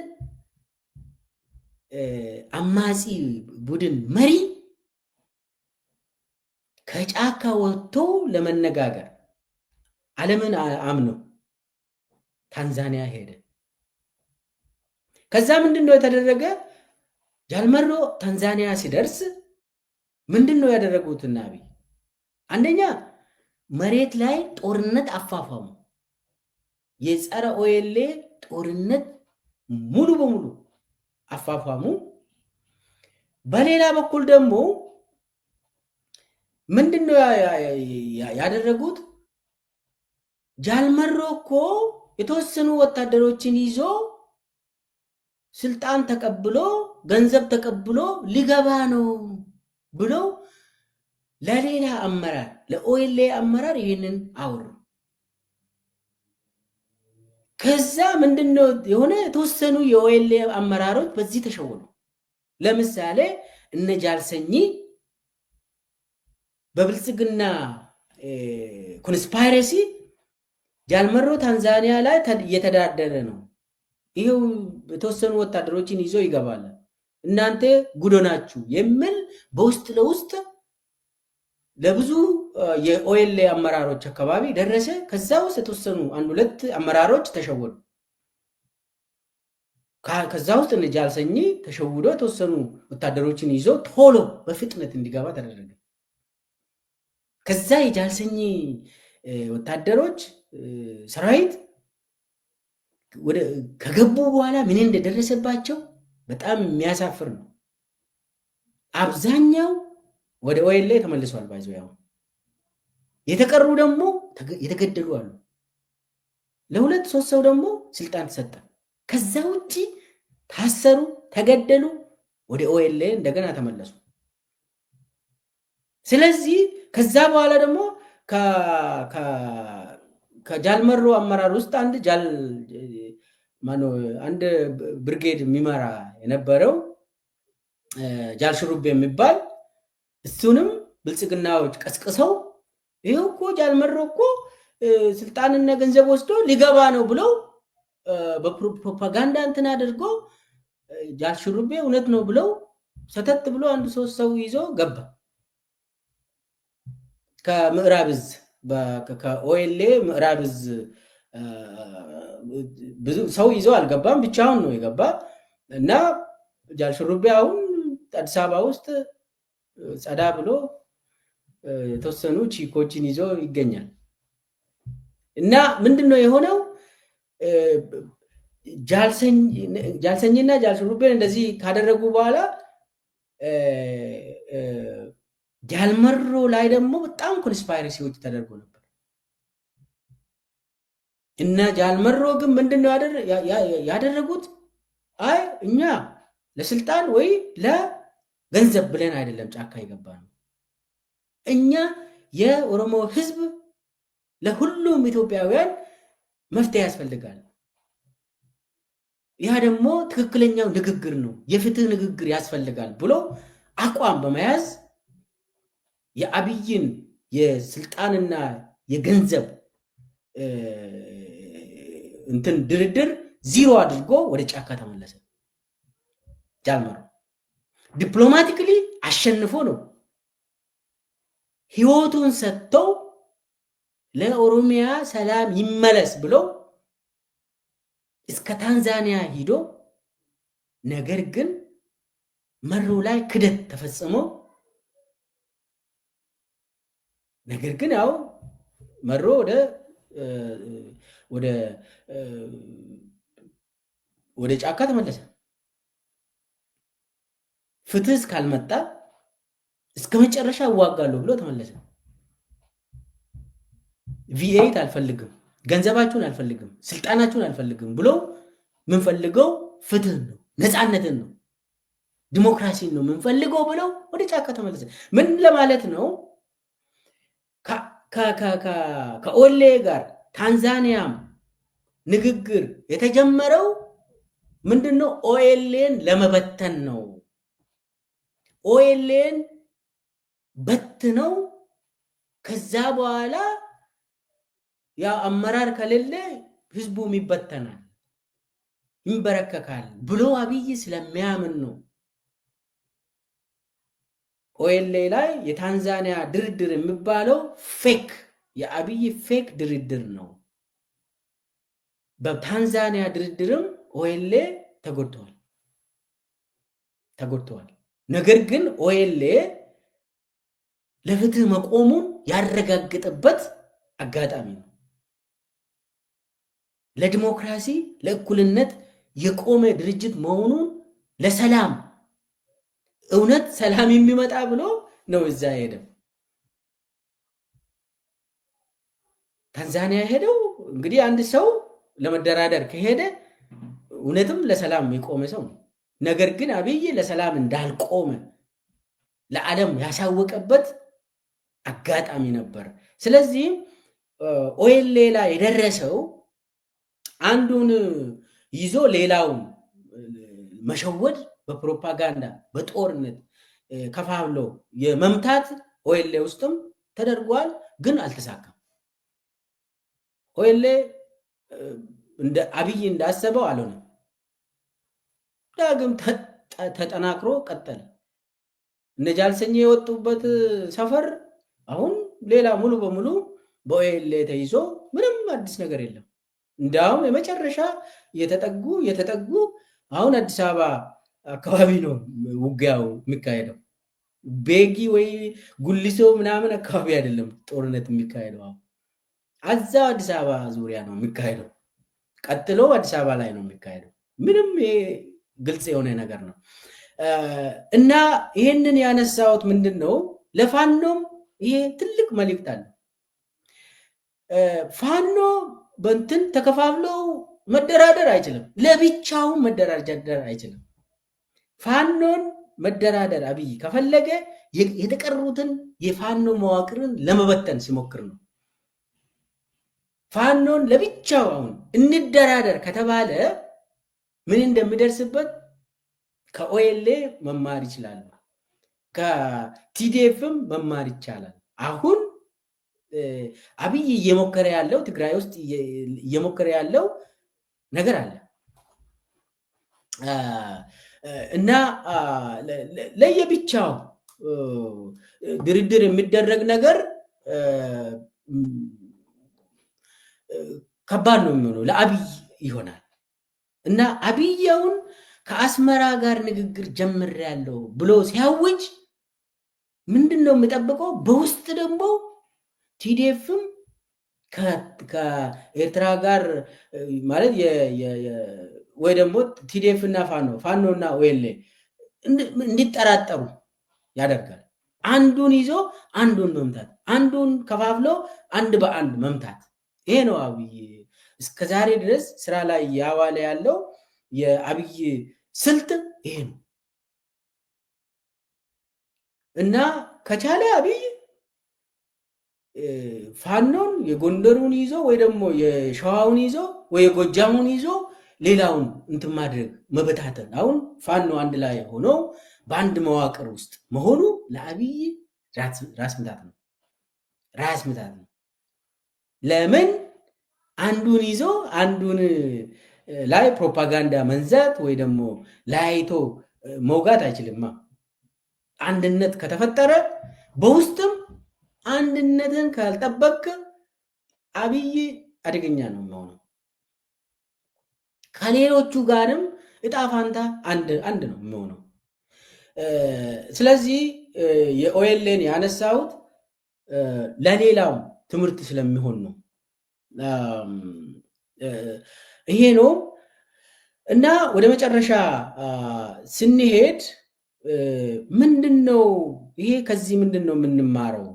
S1: አማጺ ቡድን መሪ ከጫካ ወጥቶ ለመነጋገር ዓለምን አምነው ታንዛኒያ ሄደ። ከዛ ምንድነው የተደረገ? ጃልመሮ ታንዛኒያ ሲደርስ ምንድነው ያደረጉት? አብይ አንደኛ መሬት ላይ ጦርነት አፋፋሙ። የጸረ ኦኤልኤ ጦርነት ሙሉ በሙሉ አፋፋሙ። በሌላ በኩል ደግሞ ምንድነው ያደረጉት? ጃልመሮ እኮ የተወሰኑ ወታደሮችን ይዞ ስልጣን ተቀብሎ ገንዘብ ተቀብሎ ሊገባ ነው ብሎ ለሌላ አመራር ለኦኤልኤ አመራር ይህንን አወሩ። ከዛ ምንድነው የሆነ የተወሰኑ የኦኤልኤ አመራሮች በዚህ ተሸወኑ። ለምሳሌ እነ ጃልሰኝ በብልጽግና ኮንስፓይረሲ ጃልመሮ ታንዛኒያ ላይ እየተዳደረ ነው፣ ይሄው የተወሰኑ ወታደሮችን ይዞ ይገባል፣ እናንተ ጉዶ ናችሁ የሚል በውስጥ ለውስጥ ለብዙ የኦኤልኤ አመራሮች አካባቢ ደረሰ። ከዛ ውስጥ የተወሰኑ አንድ ሁለት አመራሮች ተሸወዱ። ከዛ ውስጥ እነ ጃልሰኝ ተሸውዶ የተወሰኑ ወታደሮችን ይዞ ቶሎ በፍጥነት እንዲገባ ተደረገ። ከዛ የጃልሰኝ ወታደሮች ሰራዊት ከገቡ በኋላ ምን እንደደረሰባቸው በጣም የሚያሳፍር ነው። አብዛኛው ወደ ኦኤልኤ ተመልሷል። ባይዘው ያው የተቀሩ ደግሞ የተገደሉ አሉ። ለሁለት ሶስት ሰው ደግሞ ስልጣን ተሰጠ። ከዛ ውጪ ታሰሩ፣ ተገደሉ፣ ወደ ኦኤልኤ እንደገና ተመለሱ። ስለዚህ ከዛ በኋላ ደግሞ ከጃልመሮ አመራር ውስጥ አንድ ማነው አንድ ብርጌድ የሚመራ የነበረው ጃልሽሩቤ የሚባል እሱንም ብልጽግናዎች ቀስቅሰው ይሄው እኮ ጃልመሮ እኮ ስልጣንና ገንዘብ ወስዶ ሊገባ ነው ብለው በፕሮፓጋንዳ እንትን አድርጎ ጃልሽሩቤ እውነት ነው ብለው ሰተት ብሎ አንድ ሶስት ሰው ይዞ ገባ። ከምዕራብ እዝ ከኦኤልኤ ምዕራብ እዝ ብዙ ሰው ይዞ አልገባም፣ ብቻውን ነው የገባ እና ጃልሽሩቤ አሁን አዲስ አበባ ውስጥ ጸዳ ብሎ የተወሰኑ ቺኮችን ይዞ ይገኛል። እና ምንድነው የሆነው? ጃልሰኝና ጃልሽሩቤን እንደዚህ ካደረጉ በኋላ ጃልመሮ ላይ ደግሞ በጣም ኮንስፓይረሲዎች ተደርጎ ነበር እና ጃልመሮ ግን ምንድነው ያደረጉት? አይ እኛ ለስልጣን ወይ ለገንዘብ ብለን አይደለም ጫካ የገባ ነው። እኛ የኦሮሞ ህዝብ ለሁሉም ኢትዮጵያውያን መፍትሄ ያስፈልጋል። ያ ደግሞ ትክክለኛው ንግግር ነው፣ የፍትህ ንግግር ያስፈልጋል ብሎ አቋም በመያዝ የአብይን የስልጣንና የገንዘብ እንትን ድርድር ዚሮ አድርጎ ወደ ጫካ ተመለሰ። ጃልመሮ ዲፕሎማቲክሊ አሸንፎ ነው ህይወቱን ሰጥተው ለኦሮሚያ ሰላም ይመለስ ብለው እስከ ታንዛኒያ ሂዶ፣ ነገር ግን መሮ ላይ ክደት ተፈጽሞ፣ ነገር ግን ያው መሮ ወደ ጫካ ተመለሰ። ፍትህ እስካልመጣ እስከ መጨረሻ እዋጋለሁ ብሎ ተመለሰ። ቪኤት አልፈልግም፣ ገንዘባችሁን አልፈልግም፣ ስልጣናችሁን አልፈልግም ብሎ ምንፈልገው ፍትህ ነው፣ ነፃነትን ነው፣ ዲሞክራሲን ነው ምንፈልገው ብለው ወደ ጫካ ተመለሰ። ምን ለማለት ነው? ከኦሌ ጋር ታንዛኒያም ንግግር የተጀመረው ምንድነው? ኦኤልኤን ለመበተን ነው። ኦኤልኤን በትነው ከዛ በኋላ ያ አመራር ከሌለ ህዝቡም ይበተናል፣ ይንበረከካል ብሎ አብይ ስለሚያምን ነው። ኦኤልኤ ላይ የታንዛኒያ ድርድር የሚባለው ፌክ የአብይ ፌክ ድርድር ነው። በታንዛኒያ ድርድርም ኦኤልኤ ተጎድተዋል። ነገር ግን ኦኤልኤ ለፍትህ መቆሙን ያረጋግጥበት አጋጣሚ ነው። ለዲሞክራሲ ለእኩልነት የቆመ ድርጅት መሆኑን ለሰላም እውነት ሰላም የሚመጣ ብሎ ነው እዛ ሄደው ታንዛኒያ ሄደው። እንግዲህ አንድ ሰው ለመደራደር ከሄደ እውነትም ለሰላም የቆመ ሰው ነው። ነገር ግን አብይ ለሰላም እንዳልቆመ ለዓለም ያሳወቀበት አጋጣሚ ነበር። ስለዚህ ኦኤልኤ ላይ የደረሰው አንዱን ይዞ ሌላውን መሸወድ፣ በፕሮፓጋንዳ በጦርነት ከፋፍሎ የመምታት ኦኤልኤ ውስጥም ተደርጓል፣ ግን አልተሳካም። ኦኤልኤ እንደ አብይ እንዳሰበው አልሆነም። ዳግም ተጠናክሮ ቀጠለ። እነ ጃልሰኝ የወጡበት ሰፈር አሁን ሌላ ሙሉ በሙሉ በኦኤልኤ ተይዞ ምንም አዲስ ነገር የለም። እንዳውም የመጨረሻ የተጠጉ አሁን አዲስ አበባ አካባቢ ነው ውጊያው የሚካሄደው። ቤጊ ወይ ጉሊሶ ምናምን አካባቢ አይደለም ጦርነት የሚካሄደው። አሁን አዛው አዲስ አበባ ዙሪያ ነው የሚካሄደው። ቀጥሎ አዲስ አበባ ላይ ነው የሚካሄደው። ምንም ግልጽ የሆነ ነገር ነው። እና ይሄንን ያነሳሁት ምንድን ነው፣ ለፋኖም ይሄ ትልቅ መልእክት አለ። ፋኖ በእንትን ተከፋፍለው መደራደር አይችልም። ለብቻው መደራደር አይችልም። ፋኖን መደራደር አብይ ከፈለገ የተቀሩትን የፋኖ መዋቅርን ለመበተን ሲሞክር ነው። ፋኖን ለብቻው አሁን እንደራደር ከተባለ ምን እንደሚደርስበት ከኦኤልኤ መማር ይችላሉ። ከቲዲኤፍም መማር ይቻላል። አሁን አብይ እየሞከረ ያለው ትግራይ ውስጥ እየሞከረ ያለው ነገር አለ እና ለየብቻው ድርድር የሚደረግ ነገር ከባድ ነው የሚሆነው፣ ለአብይ ይሆናል እና አብይውን ከአስመራ ጋር ንግግር ጀምሬያለሁ ብሎ ሲያውጅ ምንድነው የሚጠብቀው? በውስጥ ደግሞ ቲዲኤፍም ከኤርትራ ጋር ማለት ወይ ደግሞ ቲዲኤፍ እና ፋኖ እና ኦኤልኤ እንዲጠራጠሩ ያደርጋል። አንዱን ይዞ አንዱን መምታት፣ አንዱን ከፋፍሎ አንድ በአንድ መምታት። ይሄ ነው አብይ እስከዛሬ ድረስ ስራ ላይ ያዋለ ያለው የአብይ ስልት ይሄ ነው እና ከቻለ አብይ ፋኖን የጎንደሩን ይዞ ወይ ደግሞ የሸዋውን ይዞ ወይ የጎጃሙን ይዞ ሌላውን እንትን ማድረግ መበታተን። አሁን ፋኖ አንድ ላይ ሆኖ በአንድ መዋቅር ውስጥ መሆኑ ለአብይ ራስ ምታት ነው፣ ራስ ምታት ነው። ለምን አንዱን ይዞ አንዱን ላይ ፕሮፓጋንዳ መንዛት ወይ ደግሞ ለያይቶ መውጋት አይችልማ። አንድነት ከተፈጠረ በውስጥም አንድነትን ካልጠበቅ አብይ አደገኛ ነው የሚሆነው። ከሌሎቹ ጋርም እጣ ፋንታ አንድ ነው የሚሆነው። ስለዚህ የኦኤልኤን ያነሳሁት ለሌላው ትምህርት ስለሚሆን ነው። ይሄ ነው እና ወደ መጨረሻ ስንሄድ ምንድነው ይሄ ከዚህ ምንድነው የምንማረው?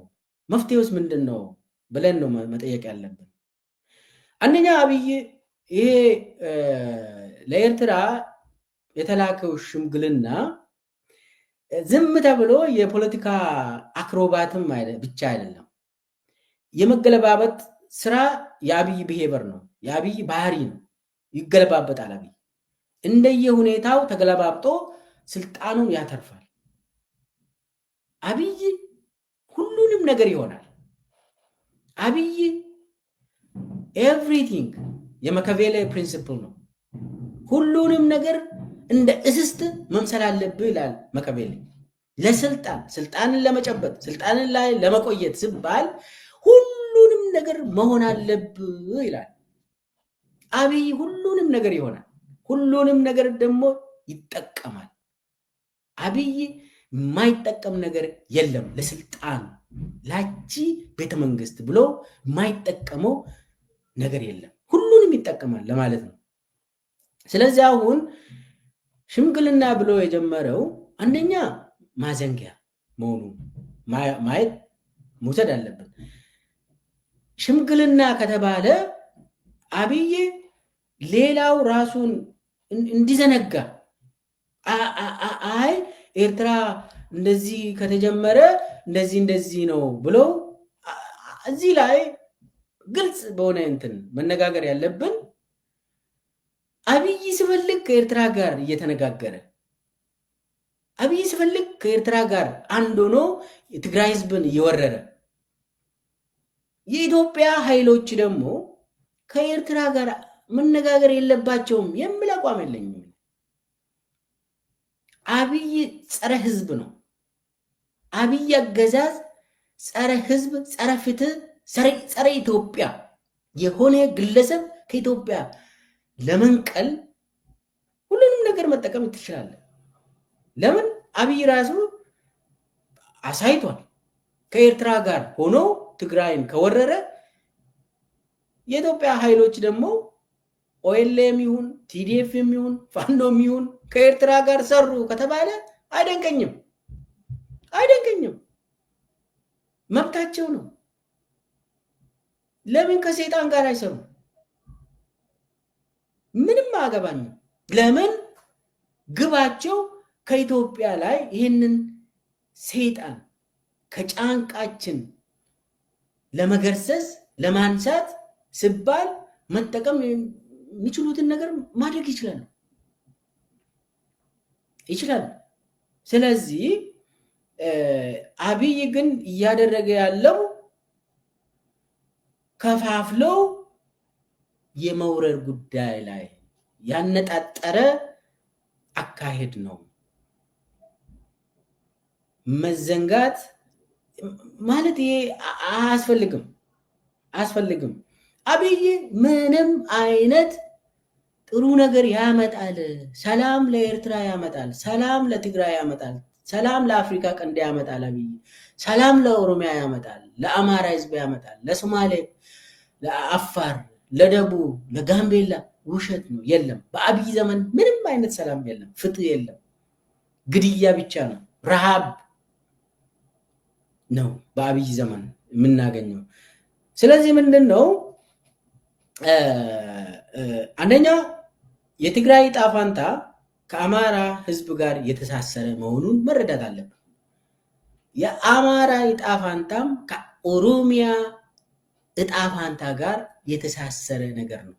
S1: መፍትሄውስ ምንድነው ብለን ነው መጠየቅ ያለብን። አንደኛ አብይ ይሄ ለኤርትራ የተላከው ሽምግልና ዝም ተብሎ የፖለቲካ አክሮባትም ብቻ አይደለም። የመገለባበጥ ስራ የአብይ ብሄበር ነው፣ የአብይ ባህሪ ነው። ይገለባበጣል። አብይ እንደየ ሁኔታው ተገለባብጦ ስልጣኑን ያተርፋል። አብይ ሁሉንም ነገር ይሆናል። አብይ ኤቭሪቲንግ የመከቬሌ ፕሪንሲፕል ነው። ሁሉንም ነገር እንደ እስስት መምሰል አለብህ ይላል መከቬሌ። ስልጣንን ለመጨበጥ ስልጣንን ላይ ለመቆየት ሲባል ሁሉንም ነገር መሆን አለብህ ይላል። አብይ ሁሉንም ነገር ይሆናል፣ ሁሉንም ነገር ደግሞ ይጠቀማል። አብይ የማይጠቀም ነገር የለም። ለስልጣን ላቺ ቤተመንግስት ብሎ የማይጠቀመው ነገር የለም። ሁሉንም ይጠቀማል ለማለት ነው። ስለዚህ አሁን ሽምግልና ብሎ የጀመረው አንደኛ ማዘንጊያ መሆኑ ማየት መውሰድ አለብን። ሽምግልና ከተባለ አብይ ሌላው ራሱን እንዲዘነጋ አይ ኤርትራ እንደዚህ ከተጀመረ እንደዚህ ነው ብሎ እዚህ ላይ ግልጽ በሆነ እንትን መነጋገር ያለብን። አብይ ሲፈልግ ከኤርትራ ጋር እየተነጋገረ አብይ ሲፈልግ ከኤርትራ ጋር አንድ ሆኖ የትግራይ ህዝብን እየወረረ የኢትዮጵያ ኃይሎች ደግሞ ከኤርትራ ጋር መነጋገር የለባቸውም የሚል አቋም የለኝም። አብይ ጸረ ህዝብ ነው። አብይ አገዛዝ ጸረ ህዝብ፣ ጸረ ፍትህ፣ ጸረ ኢትዮጵያ የሆነ ግለሰብ ከኢትዮጵያ ለመንቀል ሁሉንም ነገር መጠቀም ትችላለህ። ለምን አብይ ራሱ አሳይቷል። ከኤርትራ ጋር ሆኖ ትግራይን ከወረረ የኢትዮጵያ ኃይሎች ደግሞ ኦኤልኤም ይሁን ቲዲኤፍም ይሁን ፋኖም ይሁን ከኤርትራ ጋር ሰሩ ከተባለ አይደንቀኝም። መብታቸው ነው። ለምን ከሰይጣን ጋር አይሰሩም? ምንም አያገባኝም። ለምን ግባቸው ከኢትዮጵያ ላይ ይህንን ሰይጣን ከጫንቃችን ለመገርሰስ ለማንሳት ሲባል መጠቀም የሚችሉትን ነገር ማድረግ ይችላሉ። ይችላል። ስለዚህ አብይ ግን እያደረገ ያለው ከፋፍለው የመውረር ጉዳይ ላይ ያነጣጠረ አካሄድ ነው። መዘንጋት ማለት ይሄ አያስፈልግም። አብይ ምንም አይነት ጥሩ ነገር ያመጣል፣ ሰላም ለኤርትራ ያመጣል፣ ሰላም ለትግራይ ያመጣል፣ ሰላም ለአፍሪካ ቀንድ ያመጣል፣ አብይ ሰላም ለኦሮሚያ ያመጣል፣ ለአማራ ህዝብ ያመጣል፣ ለሶማሌ፣ ለአፋር፣ ለደቡብ፣ ለጋምቤላ ውሸት ነው። የለም። በአብይ ዘመን ምንም አይነት ሰላም የለም፣ ፍትህ የለም፣ ግድያ ብቻ ነው፣ ረሃብ ነው በአብይ ዘመን የምናገኘው። ስለዚህ ምንድን ነው አንደኛ የትግራይ ዕጣ ፈንታ ከአማራ ህዝብ ጋር የተሳሰረ መሆኑን መረዳት አለብን። የአማራ ዕጣ ፈንታም ከኦሮሚያ ዕጣ ፈንታ ጋር የተሳሰረ ነገር ነው።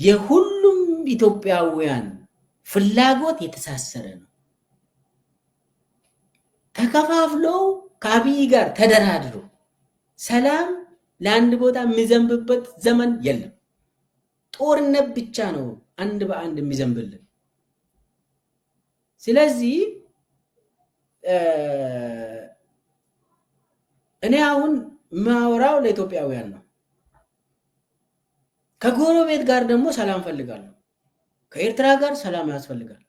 S1: የሁሉም ኢትዮጵያውያን ፍላጎት የተሳሰረ ነው። ተከፋፍለው ከአብይ ጋር ተደራድሮ ሰላም ለአንድ ቦታ የሚዘንብበት ዘመን የለም። ጦርነት ብቻ ነው አንድ በአንድ የሚዘንብልን። ስለዚህ እኔ አሁን ማወራው ለኢትዮጵያውያን ነው። ከጎረቤት ጋር ደግሞ ሰላም ፈልጋለሁ። ከኤርትራ ጋር ሰላም ያስፈልጋል።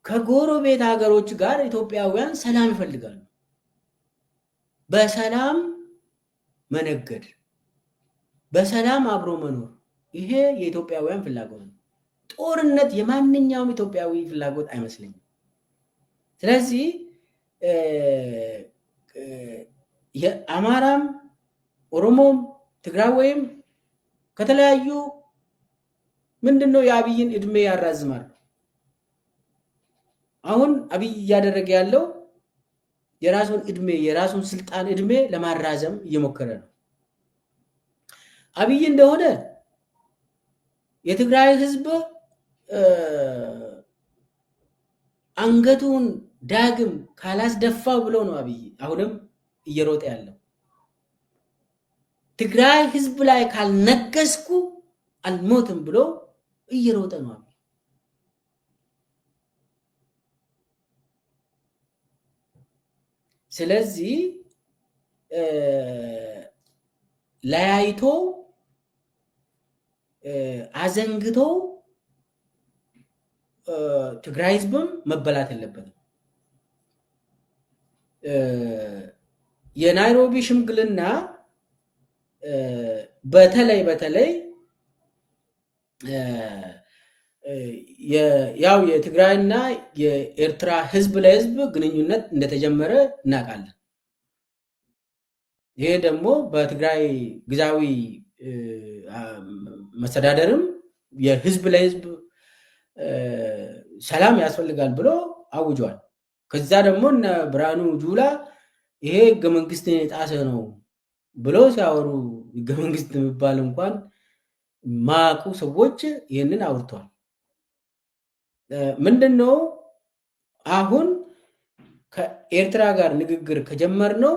S1: ከጎረቤት ሀገሮች ጋር ኢትዮጵያውያን ሰላም ይፈልጋሉ። በሰላም መነገድ፣ በሰላም አብሮ መኖር፣ ይሄ የኢትዮጵያውያን ፍላጎት ነው። ጦርነት የማንኛውም ኢትዮጵያዊ ፍላጎት አይመስለኝም። ስለዚህ የአማራም ኦሮሞም ትግራይ ወይም ከተለያዩ ምንድነው የአብይን እድሜ ያራዝማሉ። አሁን አብይ እያደረገ ያለው የራሱን እድሜ የራሱን ስልጣን እድሜ ለማራዘም እየሞከረ ነው። አብይ እንደሆነ የትግራይ ህዝብ አንገቱን ዳግም ካላስደፋው ብሎ ነው አብይ አሁንም እየሮጠ ያለው። ትግራይ ህዝብ ላይ ካልነገስኩ አልሞትም ብሎ እየሮጠ ነው። ስለዚህ ለያይቶ አዘንግቶ ትግራይ ህዝብም መበላት የለበትም። የናይሮቢ ሽምግልና በተለይ ያው የትግራይና የኤርትራ ህዝብ ለህዝብ ግንኙነት እንደተጀመረ እናውቃለን። ይሄ ደግሞ በትግራይ ግዛዊ መስተዳደርም የህዝብ ለህዝብ ሰላም ያስፈልጋል ብሎ አውጇል። ከዛ ደግሞ እነ ብርሃኑ ጁላ ይሄ ህገ መንግስትን የጣሰ ነው ብሎ ሲያወሩ ህገ መንግስት የሚባል እንኳን ማቁ ሰዎች ይህንን አውርተዋል። ምንድነው አሁን ከኤርትራ ጋር ንግግር ከጀመርነው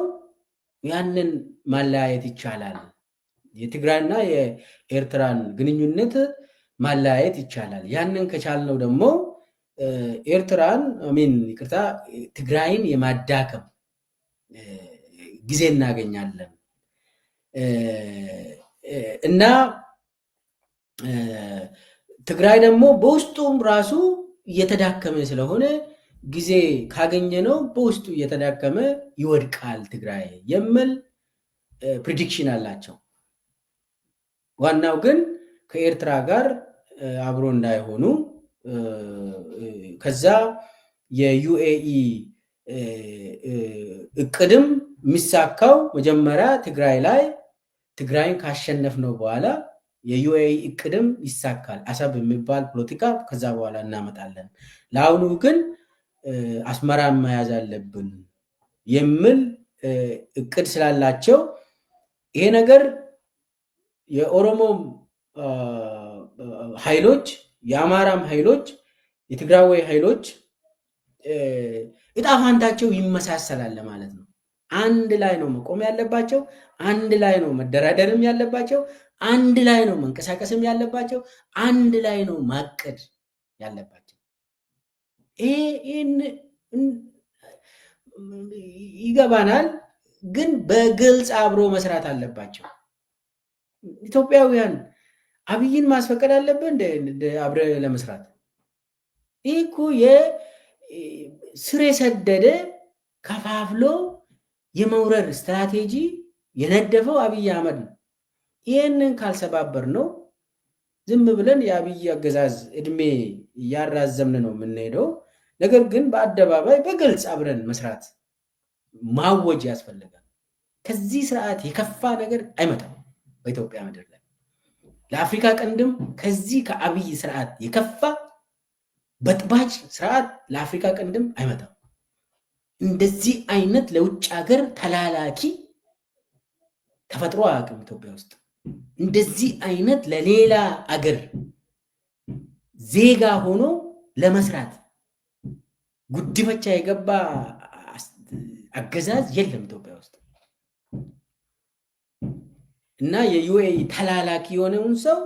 S1: ያንን ማለያየት ይቻላል። የትግራይና የኤርትራን ግንኙነት ማለያየት ይቻላል። ያንን ከቻልነው ደግሞ ኤርትራን ትግራይን የማዳከም ጊዜ እናገኛለን እና ትግራይ ደግሞ በውስጡም ራሱ እየተዳከመ ስለሆነ ጊዜ ካገኘ ነው በውስጡ እየተዳከመ ይወድቃል ትግራይ የሚል ፕሪዲክሽን አላቸው። ዋናው ግን ከኤርትራ ጋር አብሮ እንዳይሆኑ ከዛ የዩኤኢ እቅድም የሚሳካው መጀመሪያ ትግራይ ላይ ትግራይን ካሸነፍነው በኋላ የዩኤኢ እቅድም ይሳካል። አሰብ የሚባል ፖለቲካ ከዛ በኋላ እናመጣለን። ለአሁኑ ግን አስመራ መያዝ አለብን የሚል እቅድ ስላላቸው ይሄ ነገር የኦሮሞ ኃይሎች የአማራም ኃይሎች የትግራዊ ኃይሎች እጣ ፋንታቸው ይመሳሰላል ማለት ነው። አንድ ላይ ነው መቆም ያለባቸው፣ አንድ ላይ ነው መደራደርም ያለባቸው፣ አንድ ላይ ነው መንቀሳቀስም ያለባቸው፣ አንድ ላይ ነው ማቀድ ያለባቸው። ይህን ይገባናል፣ ግን በግልጽ አብሮ መስራት አለባቸው። ኢትዮጵያውያን አብይን ማስፈቀድ አለብን አብረ ለመስራት። ይህ እኮ ስር የሰደደ ከፋፍሎ የመውረር ስትራቴጂ የነደፈው አብይ አህመድ ነው። ይህንን ካልሰባበር ነው ዝም ብለን የአብይ አገዛዝ እድሜ እያራዘምን ነው የምንሄደው። ነገር ግን በአደባባይ በግልጽ አብረን መስራት ማወጅ ያስፈልጋል። ከዚህ ስርዓት የከፋ ነገር አይመጣም በኢትዮጵያ ምድር ላይ። ለአፍሪካ ቀንድም ከዚህ ከአብይ ስርዓት የከፋ በጥባጭ ስርዓት ለአፍሪካ ቀንድም አይመጣም። እንደዚህ አይነት ለውጭ ሀገር ተላላኪ ተፈጥሮ አያውቅም ኢትዮጵያ ውስጥ። እንደዚህ አይነት ለሌላ አገር ዜጋ ሆኖ ለመስራት ጉድፈቻ የገባ አገዛዝ የለም ኢትዮጵያ ውስጥ። እና የዩኤኢ ተላላኪ የሆነውን ሰው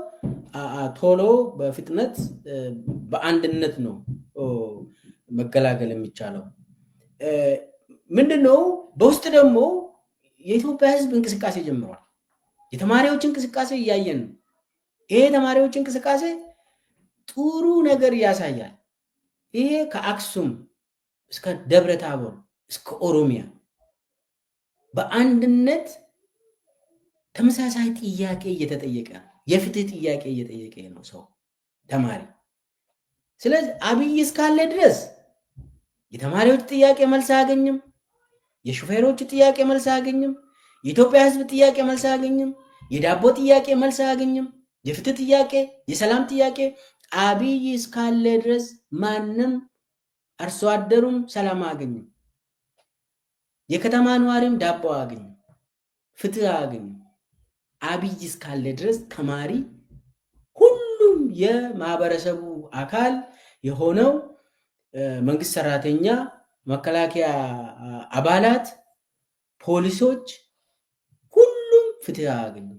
S1: ቶሎ በፍጥነት በአንድነት ነው መገላገል የሚቻለው። ምንድነው? በውስጥ ደግሞ የኢትዮጵያ ሕዝብ እንቅስቃሴ ጀምሯል። የተማሪዎች እንቅስቃሴ እያየን ነው። ይሄ የተማሪዎች እንቅስቃሴ ጥሩ ነገር ያሳያል። ይሄ ከአክሱም እስከ ደብረ ታቦር እስከ ኦሮሚያ በአንድነት ተመሳሳይ ጥያቄ እየተጠየቀ ነው። የፍትህ ጥያቄ እየጠየቀ ነው ሰው ተማሪ። ስለዚህ አብይ እስካለ ድረስ የተማሪዎች ጥያቄ መልስ አያገኝም። የሹፌሮች ጥያቄ መልስ አያገኝም። የኢትዮጵያ ህዝብ ጥያቄ መልስ አያገኝም። የዳቦ ጥያቄ መልስ አያገኝም። የፍትህ ጥያቄ፣ የሰላም ጥያቄ አብይ እስካለ ድረስ ማንም አርሶ አደሩም ሰላም አያገኝም። የከተማ ነዋሪም ዳቦ አያገኝም፣ ፍትህ አያገኝም። አብይ እስካለ ድረስ ተማሪ፣ ሁሉም የማህበረሰቡ አካል የሆነው መንግስት ሰራተኛ፣ መከላከያ አባላት፣ ፖሊሶች ሁሉም ፍትህ አያገኙም።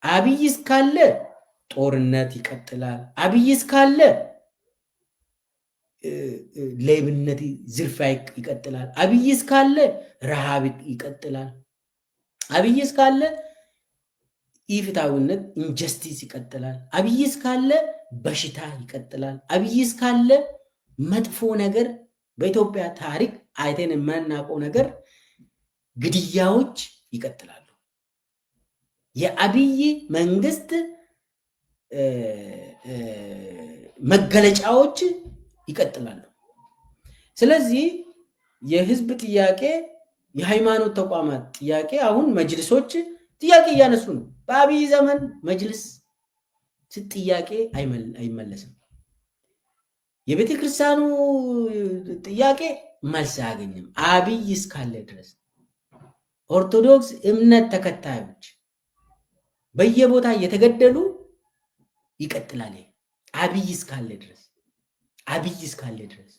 S1: አብይ እስካለ ጦርነት ይቀጥላል። አብይ እስካለ ሌብነት፣ ዝርፊያ ይቀጥላል። አብይ እስካለ ረሃብ ይቀጥላል። አብይ እስካለ ኢፍትሐዊነት፣ ኢንጀስቲስ ይቀጥላል። አብይ እስካለ በሽታ ይቀጥላል። አብይ እስካለ መጥፎ ነገር፣ በኢትዮጵያ ታሪክ አይተን የማናውቀው ነገር፣ ግድያዎች ይቀጥላሉ። የአብይ መንግስት መገለጫዎች ይቀጥላሉ። ስለዚህ የህዝብ ጥያቄ፣ የሃይማኖት ተቋማት ጥያቄ፣ አሁን መጅልሶች ጥያቄ እያነሱ ነው። በአብይ ዘመን መጅልስ ጥያቄ አይመለስም። የቤተ ክርስቲያኑ ጥያቄ መልስ አያገኝም አብይ እስካለ ድረስ። ኦርቶዶክስ እምነት ተከታዮች በየቦታ እየተገደሉ ይቀጥላል አብይ እስካለ ድረስ። አብይ እስካለ ድረስ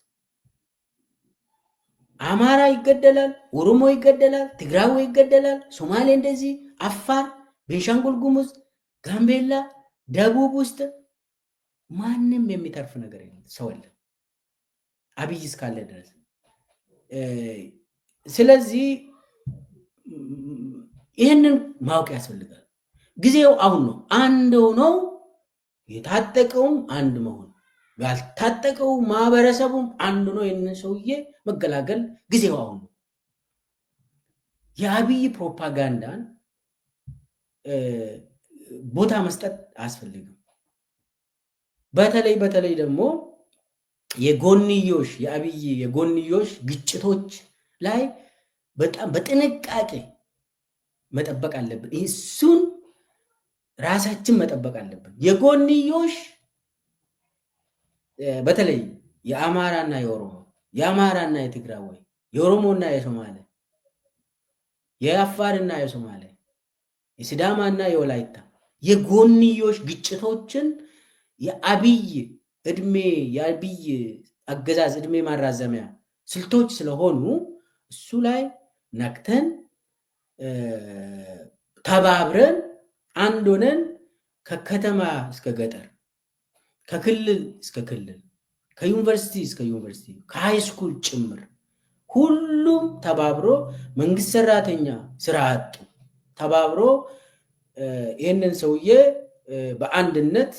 S1: አማራ ይገደላል፣ ኦሮሞ ይገደላል፣ ትግራዊ ይገደላል፣ ሶማሌ እንደዚህ፣ አፋር፣ ቤንሻንጉል ጉሙዝ፣ ጋምቤላ፣ ደቡብ ውስጥ ማንም የሚተርፍ ነገር የለም፣ ሰው የለም አብይ እስካለ ድረስ። ስለዚህ ይህንን ማወቅ ያስፈልጋል። ጊዜው አሁን ነው። አንድ ሆነው የታጠቀውም አንድ መሆን፣ ያልታጠቀው ማህበረሰቡም አንድ ነው። ይህንን ሰውዬ መገላገል ጊዜው አሁን ነው። የአብይ ፕሮፓጋንዳን ቦታ መስጠት አያስፈልግም። በተለይ ደግሞ የጎንዮሽ የአብይ የጎንዮሽ ግጭቶች ላይ በጣም በጥንቃቄ መጠበቅ አለብን። እሱን ራሳችን መጠበቅ አለብን። የጎንዮሽ በተለይ የአማራና የኦሮሞ፣ የአማራና የትግራዊ፣ የኦሮሞና የሶማሌ፣ የአፋርና የሶማሌ፣ የሲዳማና የወላይታ፣ የጎንዮሽ ግጭቶችን የአብይ አገዛዝ እድሜ ማራዘሚያ ስልቶች ስለሆኑ እሱ ላይ ነክተን ተባብረን አንድ ሆነን ከከተማ እስከ ገጠር ከክልል እስከ ክልል ከዩኒቨርሲቲ እስከ ዩኒቨርሲቲ ከሃይስኩል ጭምር ሁሉም ተባብሮ መንግስት ሰራተኛ ስራ አጡ ተባብሮ ይህንን ሰውዬ በአንድነት